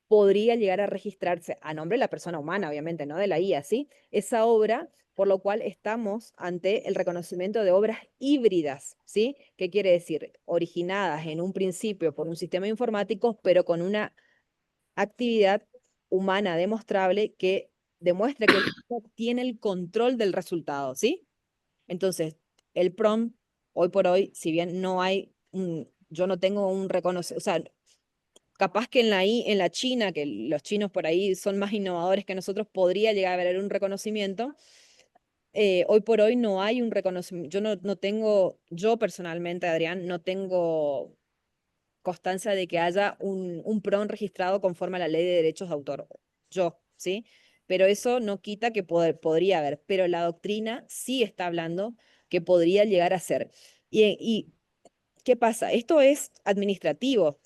podría llegar a registrarse a nombre de la persona humana, obviamente, no de la IA, ¿sí? Esa obra, por lo cual estamos ante el reconocimiento de obras híbridas, ¿sí? ¿Qué quiere decir? Originadas en un principio por un sistema informático, pero con una actividad humana demostrable que demuestre que el humano tiene el control del resultado, ¿sí? Entonces, el prompt, hoy por hoy, si bien no hay yo no tengo un reconocimiento, o sea, capaz que en la China, que los chinos por ahí son más innovadores que nosotros, podría llegar a haber un reconocimiento. Hoy por hoy no hay un reconocimiento. Yo no tengo, yo personalmente, Adrián, no tengo constancia de que haya un PRON registrado conforme a la ley de derechos de autor. Yo, ¿sí? Pero eso no quita que podría haber. Pero la doctrina sí está hablando que podría llegar a ser. Y ¿qué pasa? Esto es administrativo.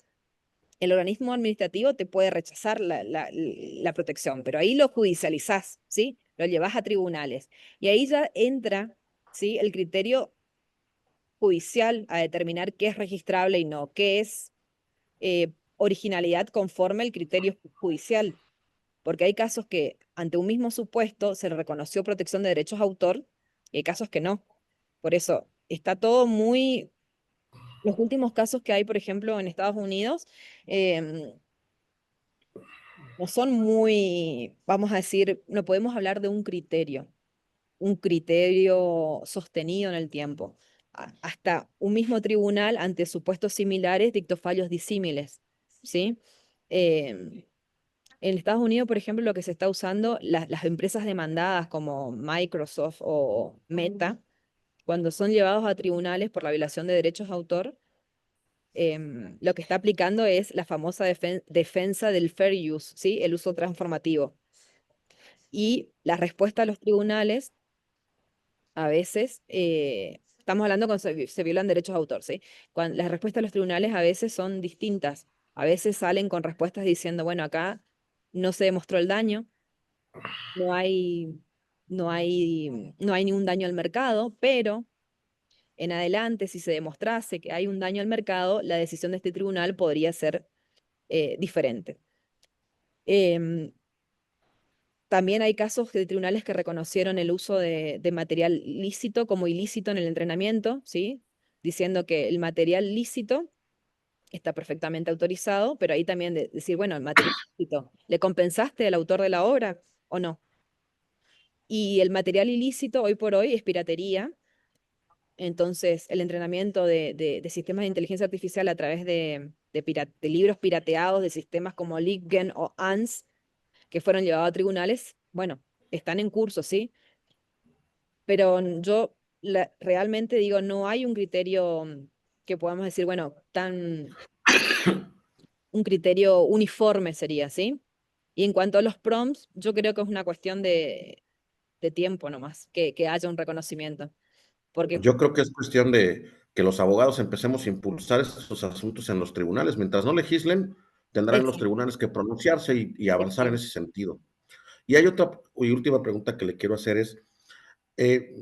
El organismo administrativo te puede rechazar la protección, pero ahí lo judicializás, ¿sí? Lo llevas a tribunales. Y ahí ya entra, ¿sí? El criterio judicial a determinar qué es registrable y no, qué es originalidad conforme al criterio judicial, porque hay casos que ante un mismo supuesto se le reconoció protección de derechos de autor y hay casos que no. Por eso está todo muy... Los últimos casos que hay, por ejemplo, en Estados Unidos, em, no son muy, vamos a decir, no podemos hablar de un criterio sostenido en el tiempo. Hasta un mismo tribunal, ante supuestos similares, dictó fallos disímiles, ¿sí? Em, en Estados Unidos, por ejemplo, lo que se está usando, las empresas demandadas como Microsoft o Meta, cuando son llevados a tribunales por la violación de derechos de autor, lo que está aplicando es la famosa defensa del fair use, ¿sí? El uso transformativo. Y la respuesta a los tribunales, a veces, estamos hablando cuando se violan derechos de autor, ¿sí? Las respuestas a los tribunales a veces son distintas. A veces salen con respuestas diciendo, bueno, acá no se demostró el daño, no hay, no hay ningún daño al mercado, pero en adelante, si se demostrase que hay un daño al mercado, la decisión de este tribunal podría ser diferente. Em, También hay casos de tribunales que reconocieron el uso de material lícito como ilícito en el entrenamiento, ¿sí? Diciendo que el material lícito está perfectamente autorizado, pero ahí también decir, bueno, el material ilícito, ¿le compensaste al autor de la obra o no? Y el material ilícito hoy por hoy es piratería. Entonces, el entrenamiento de sistemas de inteligencia artificial a través de libros pirateados de sistemas como LeakGen o ANS, que fueron llevados a tribunales, bueno, están en curso, ¿sí? Pero yo realmente digo, no hay un criterio que podamos decir, bueno, un criterio uniforme sería, ¿sí? Y en cuanto a los prompts, yo creo que es una cuestión de tiempo nomás, que haya un reconocimiento. Porque Yo creo que es cuestión de que los abogados empecemos a impulsar estos asuntos en los tribunales. Mientras no legislen, tendrán los exacto, tribunales que pronunciarse y avanzar en exacto. ese sentido. Y hay otra y última pregunta que le quiero hacer es,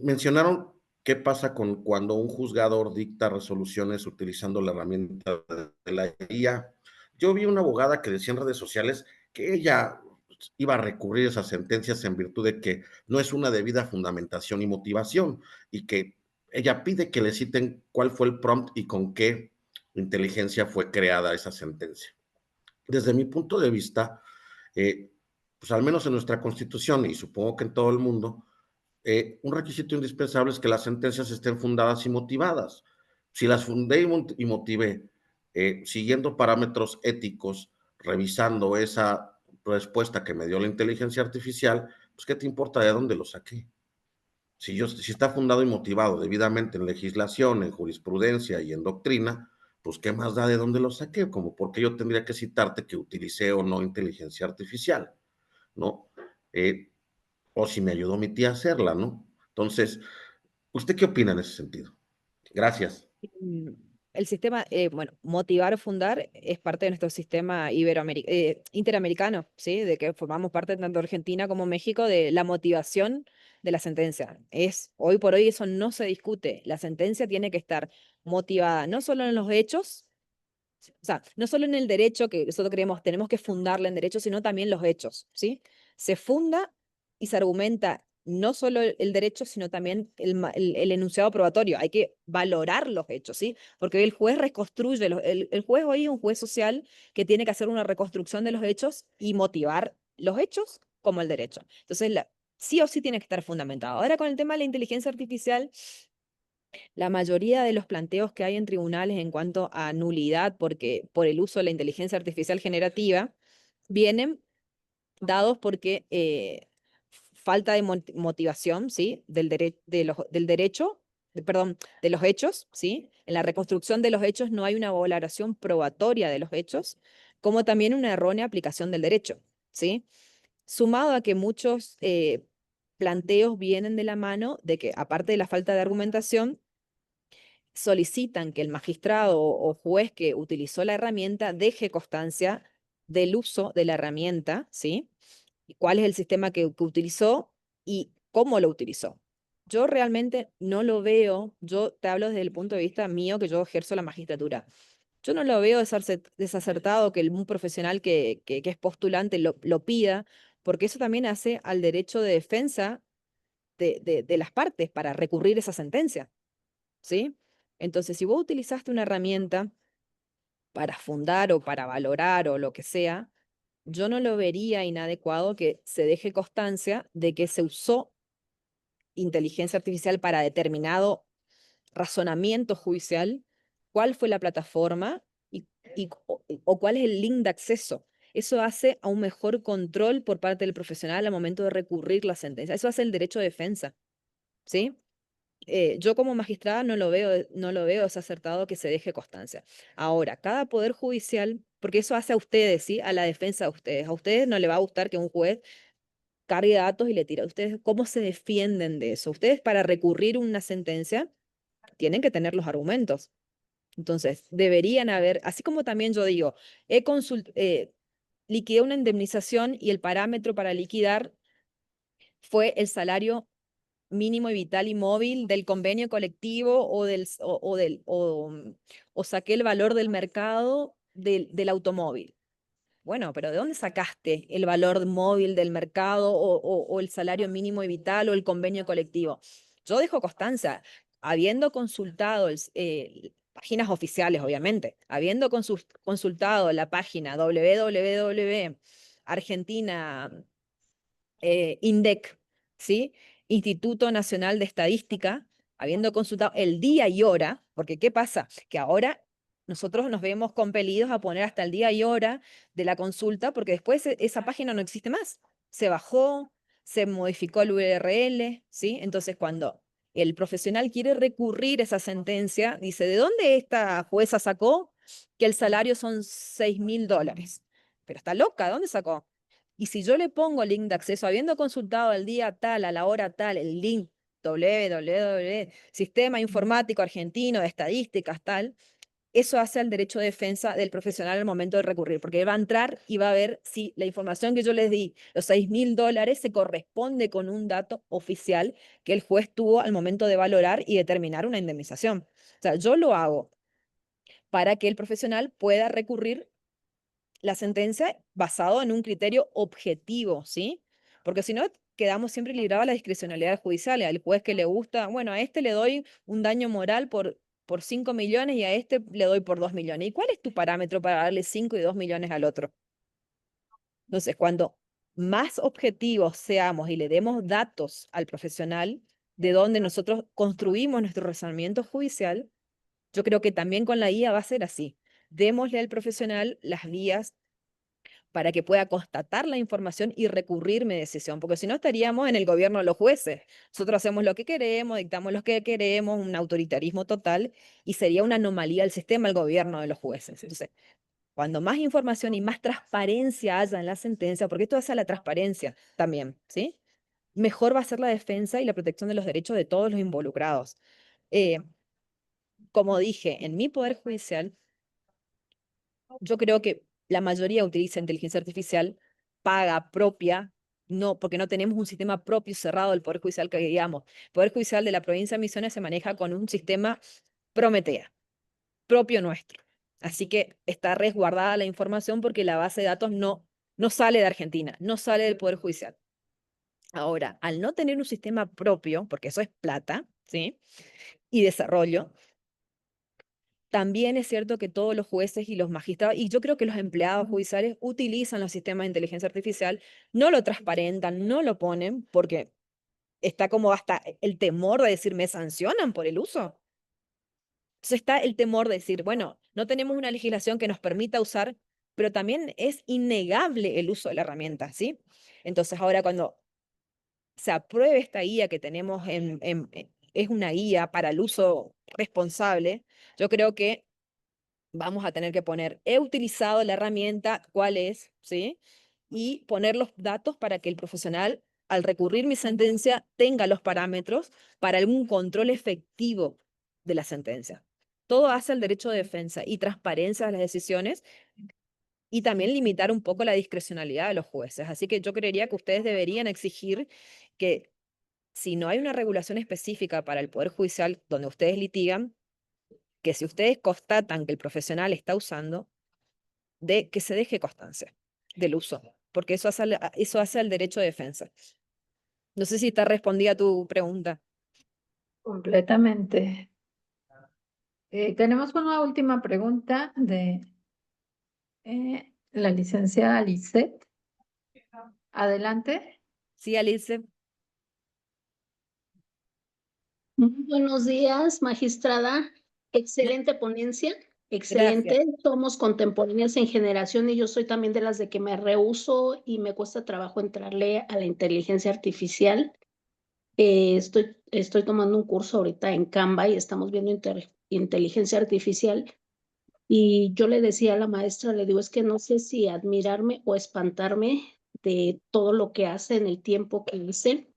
mencionaron qué pasa con cuando un juzgador dicta resoluciones utilizando la herramienta de la IA. Yo vi una abogada que decía en redes sociales que ella iba a recurrir a esas sentencias en virtud de que no es una debida fundamentación y motivación, y que ella pide que le citen cuál fue el prompt y con qué inteligencia fue creada esa sentencia. Desde mi punto de vista, pues al menos en nuestra Constitución, y supongo que en todo el mundo, un requisito indispensable es que las sentencias estén fundadas y motivadas. Si las fundé y motivé siguiendo parámetros éticos, revisando esa respuesta que me dio la inteligencia artificial, pues ¿qué te importa de dónde lo saqué? Si está fundado y motivado debidamente en legislación, en jurisprudencia y en doctrina, pues ¿qué más da de dónde lo saqué? Como porque yo tendría que citarte que utilicé o no inteligencia artificial, ¿no? Eh, o si me ayudó mi tía a hacerla, ¿no? Entonces, ¿usted qué opina en ese sentido? Gracias. Mm, El sistema, bueno, motivar o fundar es parte de nuestro sistema interamericano, ¿sí? De que formamos parte tanto Argentina como México de la motivación de la sentencia. Hoy por hoy eso no se discute. La sentencia tiene que estar motivada no solo en los hechos, o sea, no solo en el derecho, que nosotros creemos tenemos que fundarla en derecho, sino también los hechos, ¿sí? Se funda y se argumenta no solo el derecho, sino también el enunciado probatorio. Hay que valorar los hechos, ¿sí? Porque el juez reconstruye, el juez hoy es un juez social que tiene que hacer una reconstrucción de los hechos y motivar los hechos como el derecho. Entonces, sí o sí tiene que estar fundamentado. Ahora, con el tema de la inteligencia artificial, la mayoría de los planteos que hay en tribunales en cuanto a nulidad por el uso de la inteligencia artificial generativa vienen dados porque falta de motivación, ¿sí? Del derecho, perdón, de los hechos, ¿sí? En la reconstrucción de los hechos no hay una valoración probatoria de los hechos, como también una errónea aplicación del derecho, ¿sí? Sumado a que muchos planteos vienen de la mano de que, aparte de la falta de argumentación, solicitan que el magistrado o juez que utilizó la herramienta deje constancia del uso de la herramienta, ¿sí? Y cuál es el sistema que utilizó y cómo lo utilizó. Yo realmente no lo veo, yo te hablo desde el punto de vista mío, que yo ejerzo la magistratura. Yo no lo veo desacertado que un profesional que es postulante lo pida, porque eso también hace al derecho de defensa de las partes para recurrir esa sentencia, ¿sí? Entonces, si vos utilizaste una herramienta para fundar o para valorar o lo que sea, yo no lo vería inadecuado que se deje constancia de que se usó inteligencia artificial para determinado razonamiento judicial, cuál fue la plataforma o cuál es el link de acceso. Eso hace a un mejor control por parte del profesional al momento de recurrir la sentencia. Eso hace el derecho de defensa, ¿sí? Yo como magistrada no lo veo desacertado que se deje constancia. Ahora, cada poder judicial, porque eso hace a ustedes, ¿sí? A la defensa de ustedes. A ustedes no le va a gustar que un juez cargue datos y le tire. ¿Ustedes cómo se defienden de eso? Ustedes para recurrir una sentencia tienen que tener los argumentos. Entonces, deberían haber, así como también yo digo, liquidé una indemnización y el parámetro para liquidar fue el salario mínimo y vital y móvil del convenio colectivo o saqué el valor del mercado del automóvil. Bueno, pero ¿de dónde sacaste el valor móvil del mercado o el salario mínimo y vital o el convenio colectivo? Yo dejo constancia, habiendo consultado páginas oficiales, obviamente, habiendo consultado la página www Argentina INDEC, ¿sí? Instituto Nacional de Estadística, habiendo consultado el día y hora, porque ¿qué pasa? Que ahora nosotros nos vemos compelidos a poner hasta el día y hora de la consulta, porque después esa página no existe más. Se bajó, se modificó el URL, ¿sí? Entonces, cuando el profesional quiere recurrir esa sentencia, dice, ¿de dónde esta jueza sacó que el salario son $6.000? Pero está loca, ¿de dónde sacó? Y si yo le pongo el link de acceso, habiendo consultado al día tal, a la hora tal, el link www, Sistema Informático Argentino de Estadísticas tal, eso hace al derecho de defensa del profesional al momento de recurrir, porque él va a entrar y va a ver si la información que yo les di, los $6.000, se corresponde con un dato oficial que el juez tuvo al momento de valorar y determinar una indemnización. O sea, yo lo hago para que el profesional pueda recurrir la sentencia basado en un criterio objetivo, ¿sí? Porque si no, quedamos siempre librados a la discrecionalidad judicial. Al juez que le gusta, bueno, a este le doy un daño moral por 5 millones y a este le doy por 2 millones. ¿Y cuál es tu parámetro para darle 5 y 2 millones al otro? Entonces, cuando más objetivos seamos y le demos datos al profesional de donde nosotros construimos nuestro razonamiento judicial, yo creo que también con la IA va a ser así. Démosle al profesional las vías para que pueda constatar la información y recurrir mi decisión, porque si no estaríamos en el gobierno de los jueces. Nosotros hacemos lo que queremos, dictamos lo que queremos, un autoritarismo total, y sería una anomalía del sistema el gobierno de los jueces. Entonces, cuando más información y más transparencia haya en la sentencia, porque esto hace a la transparencia también, ¿sí? Mejor va a ser la defensa y la protección de los derechos de todos los involucrados. Eh, como dije, en mi poder judicial, yo creo que la mayoría utiliza inteligencia artificial paga propia, no, porque no tenemos un sistema propio cerrado del Poder Judicial que digamos. El Poder Judicial de la provincia de Misiones se maneja con un sistema Prometea, propio nuestro. Así que está resguardada la información porque la base de datos no sale de Argentina, no sale del Poder Judicial. Ahora, al no tener un sistema propio, porque eso es plata, ¿sí? Y desarrollo, también es cierto que todos los jueces y los magistrados, y yo creo que los empleados judiciales utilizan los sistemas de inteligencia artificial, no lo transparentan, no lo ponen, porque está como hasta el temor de decir, ¿me sancionan por el uso? Entonces está el temor de decir, bueno, no tenemos una legislación que nos permita usar, pero también es innegable el uso de la herramienta, ¿sí? Entonces ahora cuando se apruebe esta guía que tenemos es una guía para el uso responsable, yo creo que vamos a tener que poner, he utilizado la herramienta, cuál es, ¿sí? Y poner los datos para que el profesional, al recurrir mi sentencia, tenga los parámetros para algún control efectivo de la sentencia. Todo hace el derecho de defensa y transparencia de las decisiones y también limitar un poco la discrecionalidad de los jueces. Así que yo creería que ustedes deberían exigir que si no hay una regulación específica para el Poder Judicial donde ustedes litigan, que si ustedes constatan que el profesional está usando, de que se deje constancia del uso, porque eso hace al derecho de defensa. No sé si está respondida tu pregunta. Completamente. Tenemos una última pregunta de la licenciada Lisette. Adelante. Sí, Alice. Muy buenos días, magistrada. Excelente ponencia, excelente. Gracias. Somos contemporáneas en generación y yo soy también de las de que me rehúso y me cuesta trabajo entrarle a la inteligencia artificial. Estoy tomando un curso ahorita en Canva y estamos viendo inteligencia artificial. Y yo le decía a la maestra, le digo, es que no sé si admirarme o espantarme de todo lo que hace en el tiempo que hice.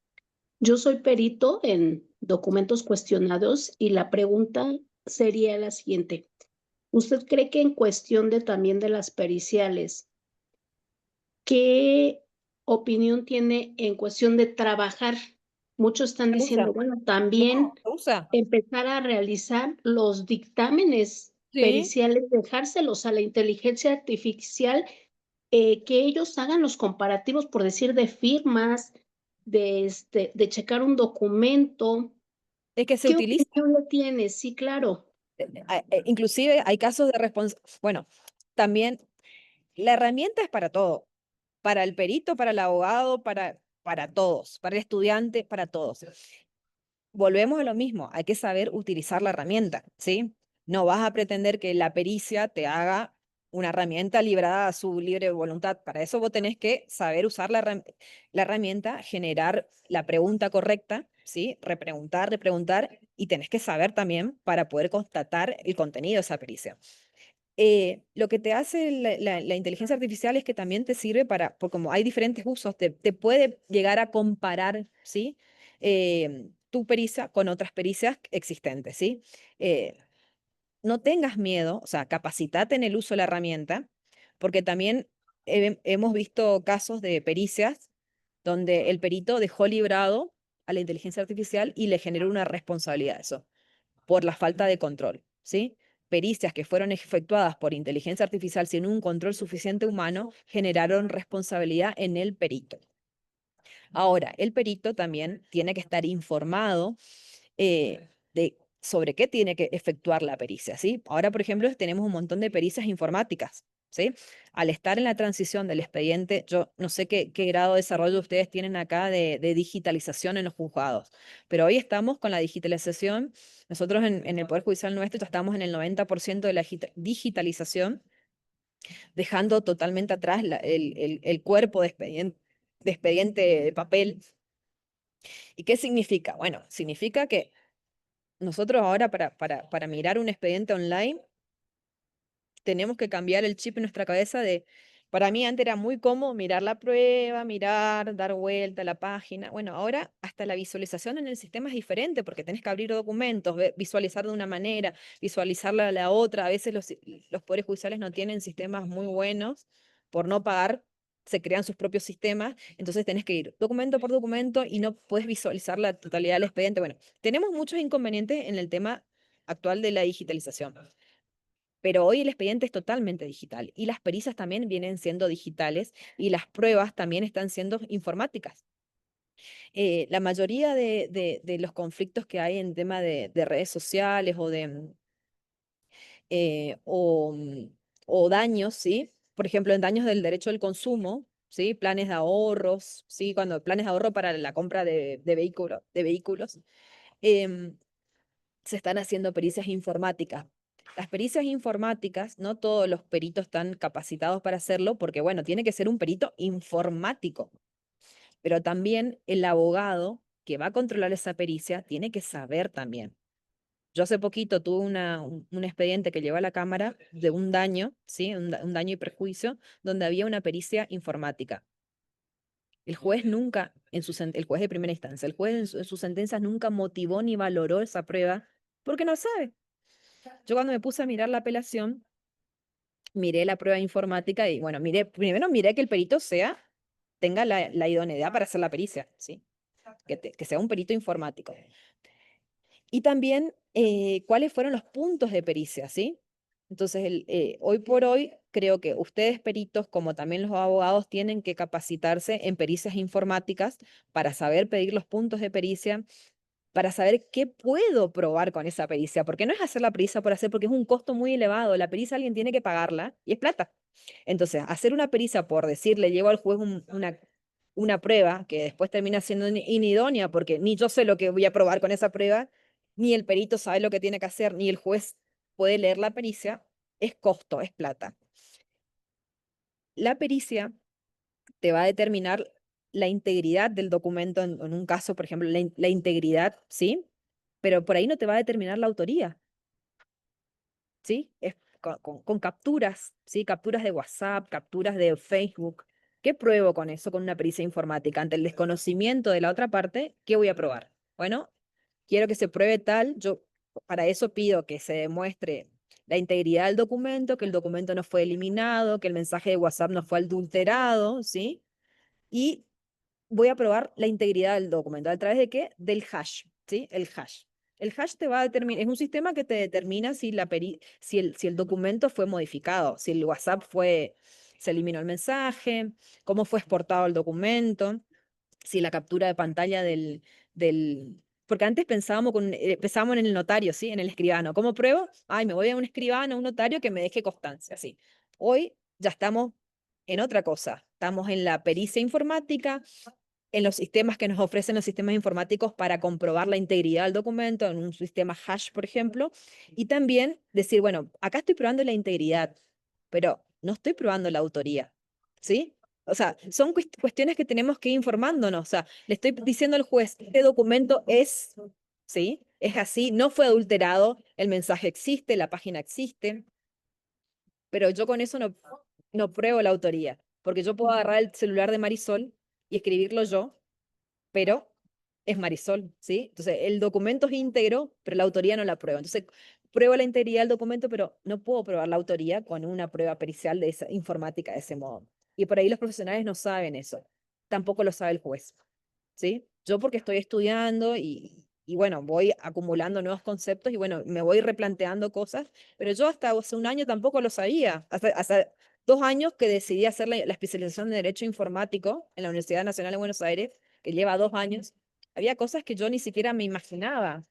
Yo soy perito en documentos cuestionados y la pregunta sería la siguiente. ¿Usted cree que en cuestión de también de las periciales, qué opinión tiene en cuestión de trabajar? Muchos están diciendo, bueno, también No, usa. empezar a realizar los dictámenes Sí. periciales, dejárselos a la inteligencia artificial que ellos hagan los comparativos, por decir, de firmas, de checar un documento. Es que se ¿Qué utiliza, opinión le tienes? Sí, claro. inclusive hay casos de bueno, también la herramienta es para todo, para el perito, para el abogado, para todos, para el estudiante, para todos. Volvemos a lo mismo, hay que saber utilizar la herramienta, ¿sí? No vas a pretender que la pericia te haga una herramienta librada a su libre voluntad. Para eso vos tenés que saber usar la herramienta, generar la pregunta correcta, ¿sí? Repreguntar, repreguntar, y tenés que saber también para poder constatar el contenido de esa pericia. Lo que te hace la inteligencia artificial es que también te sirve porque como hay diferentes usos, te puede llegar a comparar, ¿sí? Tu pericia con otras pericias existentes, ¿sí? No tengas miedo, o sea, capacitate en el uso de la herramienta, porque también hemos visto casos de pericias donde el perito dejó librado a la inteligencia artificial y le generó una responsabilidad a eso por la falta de control, ¿sí? Pericias que fueron efectuadas por inteligencia artificial sin un control suficiente humano generaron responsabilidad en el perito. Ahora, el perito también tiene que estar informado sobre qué tiene que efectuar la pericia, ¿sí? Ahora, por ejemplo, tenemos un montón de pericias informáticas, ¿sí? Al estar en la transición del expediente, yo no sé qué grado de desarrollo ustedes tienen acá de digitalización en los juzgados, pero hoy estamos con la digitalización. Nosotros en el Poder Judicial nuestro ya estamos en el 90% de la digitalización, dejando totalmente atrás el cuerpo de expediente de papel. ¿Y qué significa? Bueno, significa que nosotros ahora para mirar un expediente online tenemos que cambiar el chip en nuestra cabeza para mí antes era muy cómodo mirar la prueba, dar vuelta a la página. Bueno, ahora hasta la visualización en el sistema es diferente porque tenés que abrir documentos, visualizar de una manera, visualizarla de la otra. A veces los poderes judiciales no tienen sistemas muy buenos por no pagar, se crean sus propios sistemas, entonces tenés que ir documento por documento y no puedes visualizar la totalidad del expediente. Bueno, tenemos muchos inconvenientes en el tema actual de la digitalización. Pero hoy el expediente es totalmente digital y las pericias también vienen siendo digitales y las pruebas también están siendo informáticas. La mayoría de los conflictos que hay en tema de redes sociales o daños, ¿sí? Por ejemplo, en daños del derecho del consumo, ¿sí? Planes de ahorros, ¿sí? Cuando planes de ahorro para la compra de vehículos, em, se están haciendo pericias informáticas. Las pericias informáticas, no todos los peritos están capacitados para hacerlo, porque bueno, tiene que ser un perito informático, pero también el abogado que va a controlar esa pericia tiene que saber también. Yo hace poquito tuve un expediente que llevó a la Cámara de un daño, ¿sí? Un daño y perjuicio, donde había una pericia informática. El juez nunca, el juez de primera instancia, el juez en sus sentencias nunca motivó ni valoró esa prueba porque no sabe. Yo cuando me puse a mirar la apelación, miré la prueba informática y bueno, primero miré que el perito tenga la idoneidad para hacer la pericia, ¿sí? Que sea un perito informático. Y también cuáles fueron los puntos de pericia, ¿sí? Entonces, hoy por hoy, creo que ustedes peritos, como también los abogados, tienen que capacitarse en pericias informáticas para saber pedir los puntos de pericia, para saber qué puedo probar con esa pericia, porque no es hacer la pericia por hacer, porque es un costo muy elevado. La pericia alguien tiene que pagarla y es plata. Entonces, hacer una pericia por decirle, llevo al juez una prueba que después termina siendo inidónea, porque ni yo sé lo que voy a probar con esa prueba, ni el perito sabe lo que tiene que hacer, ni el juez puede leer la pericia, es costo, es plata. La pericia te va a determinar la integridad del documento en un caso, por ejemplo, la integridad, ¿sí? Pero por ahí no te va a determinar la autoría, ¿sí? Es con capturas, ¿sí? Capturas de WhatsApp, capturas de Facebook. ¿Qué pruebo con eso, con una pericia informática? Ante el desconocimiento de la otra parte, ¿qué voy a probar? Bueno, quiero que se pruebe tal, yo para eso pido que se demuestre la integridad del documento, que el documento no fue eliminado, que el mensaje de WhatsApp no fue adulterado, ¿sí? Y voy a probar la integridad del documento. ¿A través de qué? Del hash, ¿sí? El hash. El hash te va a determinar, es un sistema que te determina si el documento fue modificado, si el WhatsApp fue se eliminó el mensaje, cómo fue exportado el documento, si la captura de pantalla porque antes pensábamos en el notario, ¿sí? En el escribano. ¿Cómo pruebo? Ay, me voy a un escribano, a un notario que me deje constancia, sí. Hoy ya estamos en otra cosa. Estamos en la pericia informática, en los sistemas que nos ofrecen los sistemas informáticos para comprobar la integridad del documento, en un sistema hash, por ejemplo, y también decir, bueno, acá estoy probando la integridad, pero no estoy probando la autoría, ¿sí? O sea, son cuestiones que tenemos que ir informándonos. O sea, le estoy diciendo al juez, este documento es, ¿sí? Es así, no fue adulterado, el mensaje existe, la página existe, pero yo con eso no pruebo la autoría, porque yo puedo agarrar el celular de Marisol y escribirlo yo, pero es Marisol, ¿sí? Entonces, el documento es íntegro, pero la autoría no la prueba. Entonces, pruebo la integridad del documento, pero no puedo probar la autoría con una prueba pericial de esa informática de ese modo. Y por ahí los profesionales no saben eso. Tampoco lo sabe el juez, ¿sí? Yo porque estoy estudiando y bueno, voy acumulando nuevos conceptos y bueno, me voy replanteando cosas, pero yo hasta hace un año tampoco lo sabía. Hasta 2 años que decidí hacer la especialización de Derecho Informático en la Universidad Nacional de Buenos Aires, que lleva 2 años, había cosas que yo ni siquiera me imaginaba.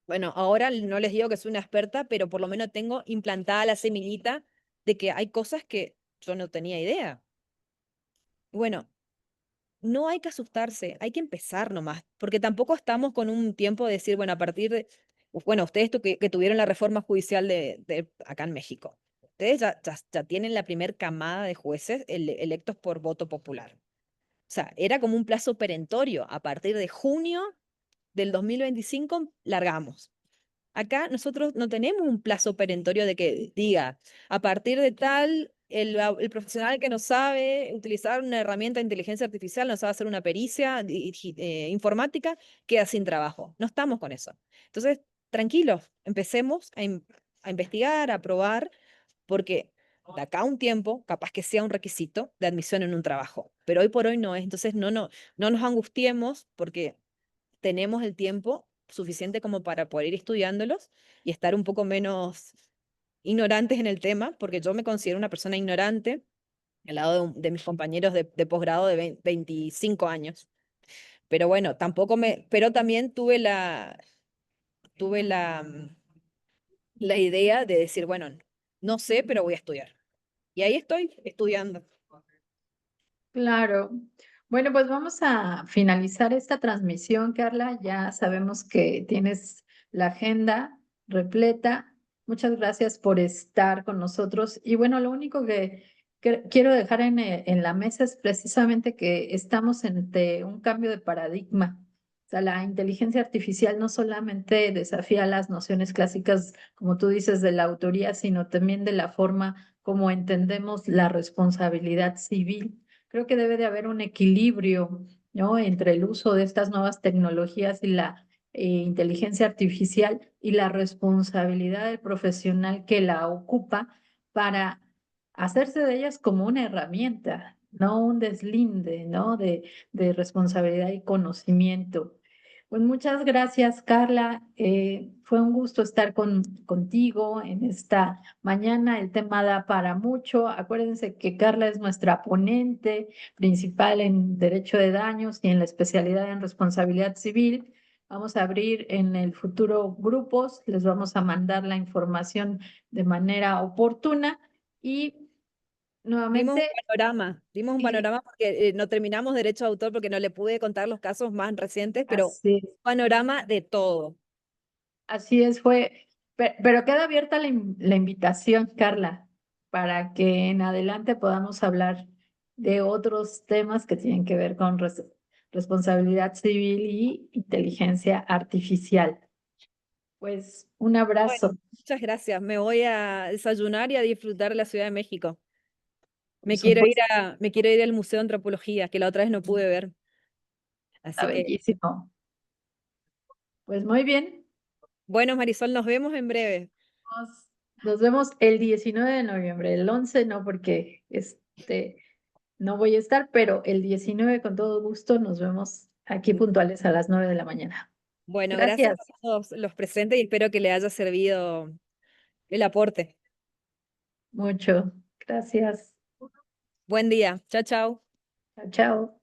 Bueno, ahora no les digo que soy una experta, pero por lo menos tengo implantada la semillita de que hay cosas que yo no tenía idea. Bueno, no hay que asustarse, hay que empezar nomás, porque tampoco estamos con un tiempo de decir, bueno, a partir de, bueno, ustedes que tuvieron la reforma judicial de acá en México, ustedes ya tienen la primer camada de jueces electos por voto popular. O sea, era como un plazo perentorio. A partir de junio del 2025 largamos. Acá nosotros no tenemos un plazo perentorio de que diga, a partir de tal, el profesional que no sabe utilizar una herramienta de inteligencia artificial, no sabe hacer una pericia informática, queda sin trabajo. No estamos con eso. Entonces, tranquilos, empecemos a investigar, a probar, porque de acá a un tiempo, capaz que sea un requisito de admisión en un trabajo, pero hoy por hoy no es. Entonces, no nos angustiemos porque tenemos el tiempo suficiente como para poder ir estudiándolos y estar un poco menos ignorantes en el tema, porque yo me considero una persona ignorante al lado de mis compañeros de posgrado de 25 años. Pero bueno, pero también tuve la idea de decir, bueno, no sé, pero voy a estudiar. Y ahí estoy estudiando. Claro. Bueno, pues vamos a finalizar esta transmisión, Carla. Ya sabemos que tienes la agenda repleta. Muchas gracias por estar con nosotros. Y bueno, lo único que quiero dejar en la mesa es precisamente que estamos ante un cambio de paradigma. O sea, la inteligencia artificial no solamente desafía las nociones clásicas, como tú dices, de la autoría, sino también de la forma como entendemos la responsabilidad civil. Creo que debe de haber un equilibrio, ¿no? Entre el uso de estas nuevas tecnologías y la inteligencia artificial y la responsabilidad del profesional que la ocupa para hacerse de ellas como una herramienta, no un deslinde, ¿no? De responsabilidad y conocimiento. Pues muchas gracias, Carla. Fue un gusto estar contigo en esta mañana. El tema da para mucho. Acuérdense que Carla es nuestra ponente principal en derecho de daños y en la especialidad en responsabilidad civil. Vamos a abrir en el futuro grupos, les vamos a mandar la información de manera oportuna y nuevamente, Dimos un sí, panorama porque no terminamos derecho de autor porque no le pude contar los casos más recientes, pero así es. panorama de todo. Así es, pero queda abierta la invitación, Carla, para que en adelante podamos hablar de otros temas que tienen que ver con responsabilidad civil y inteligencia artificial. Pues un Bueno, abrazo, muchas gracias. Me voy a desayunar y a disfrutar de la Ciudad de México. por supuesto, Me quiero ir al Museo de Antropología, que la otra vez no pude ver. está Así que, bellísimo. Pues muy bien, bueno, Marisol, nos vemos en breve. nos vemos el 19 de noviembre, el 11 no, porque no voy a estar, pero el 19 con todo gusto nos vemos aquí puntuales a las 9 de la mañana. Bueno, gracias Gracias, a todos los presentes y espero que le haya servido el aporte. mucho. Gracias. Buen día. Chao, chao. Chao, chao.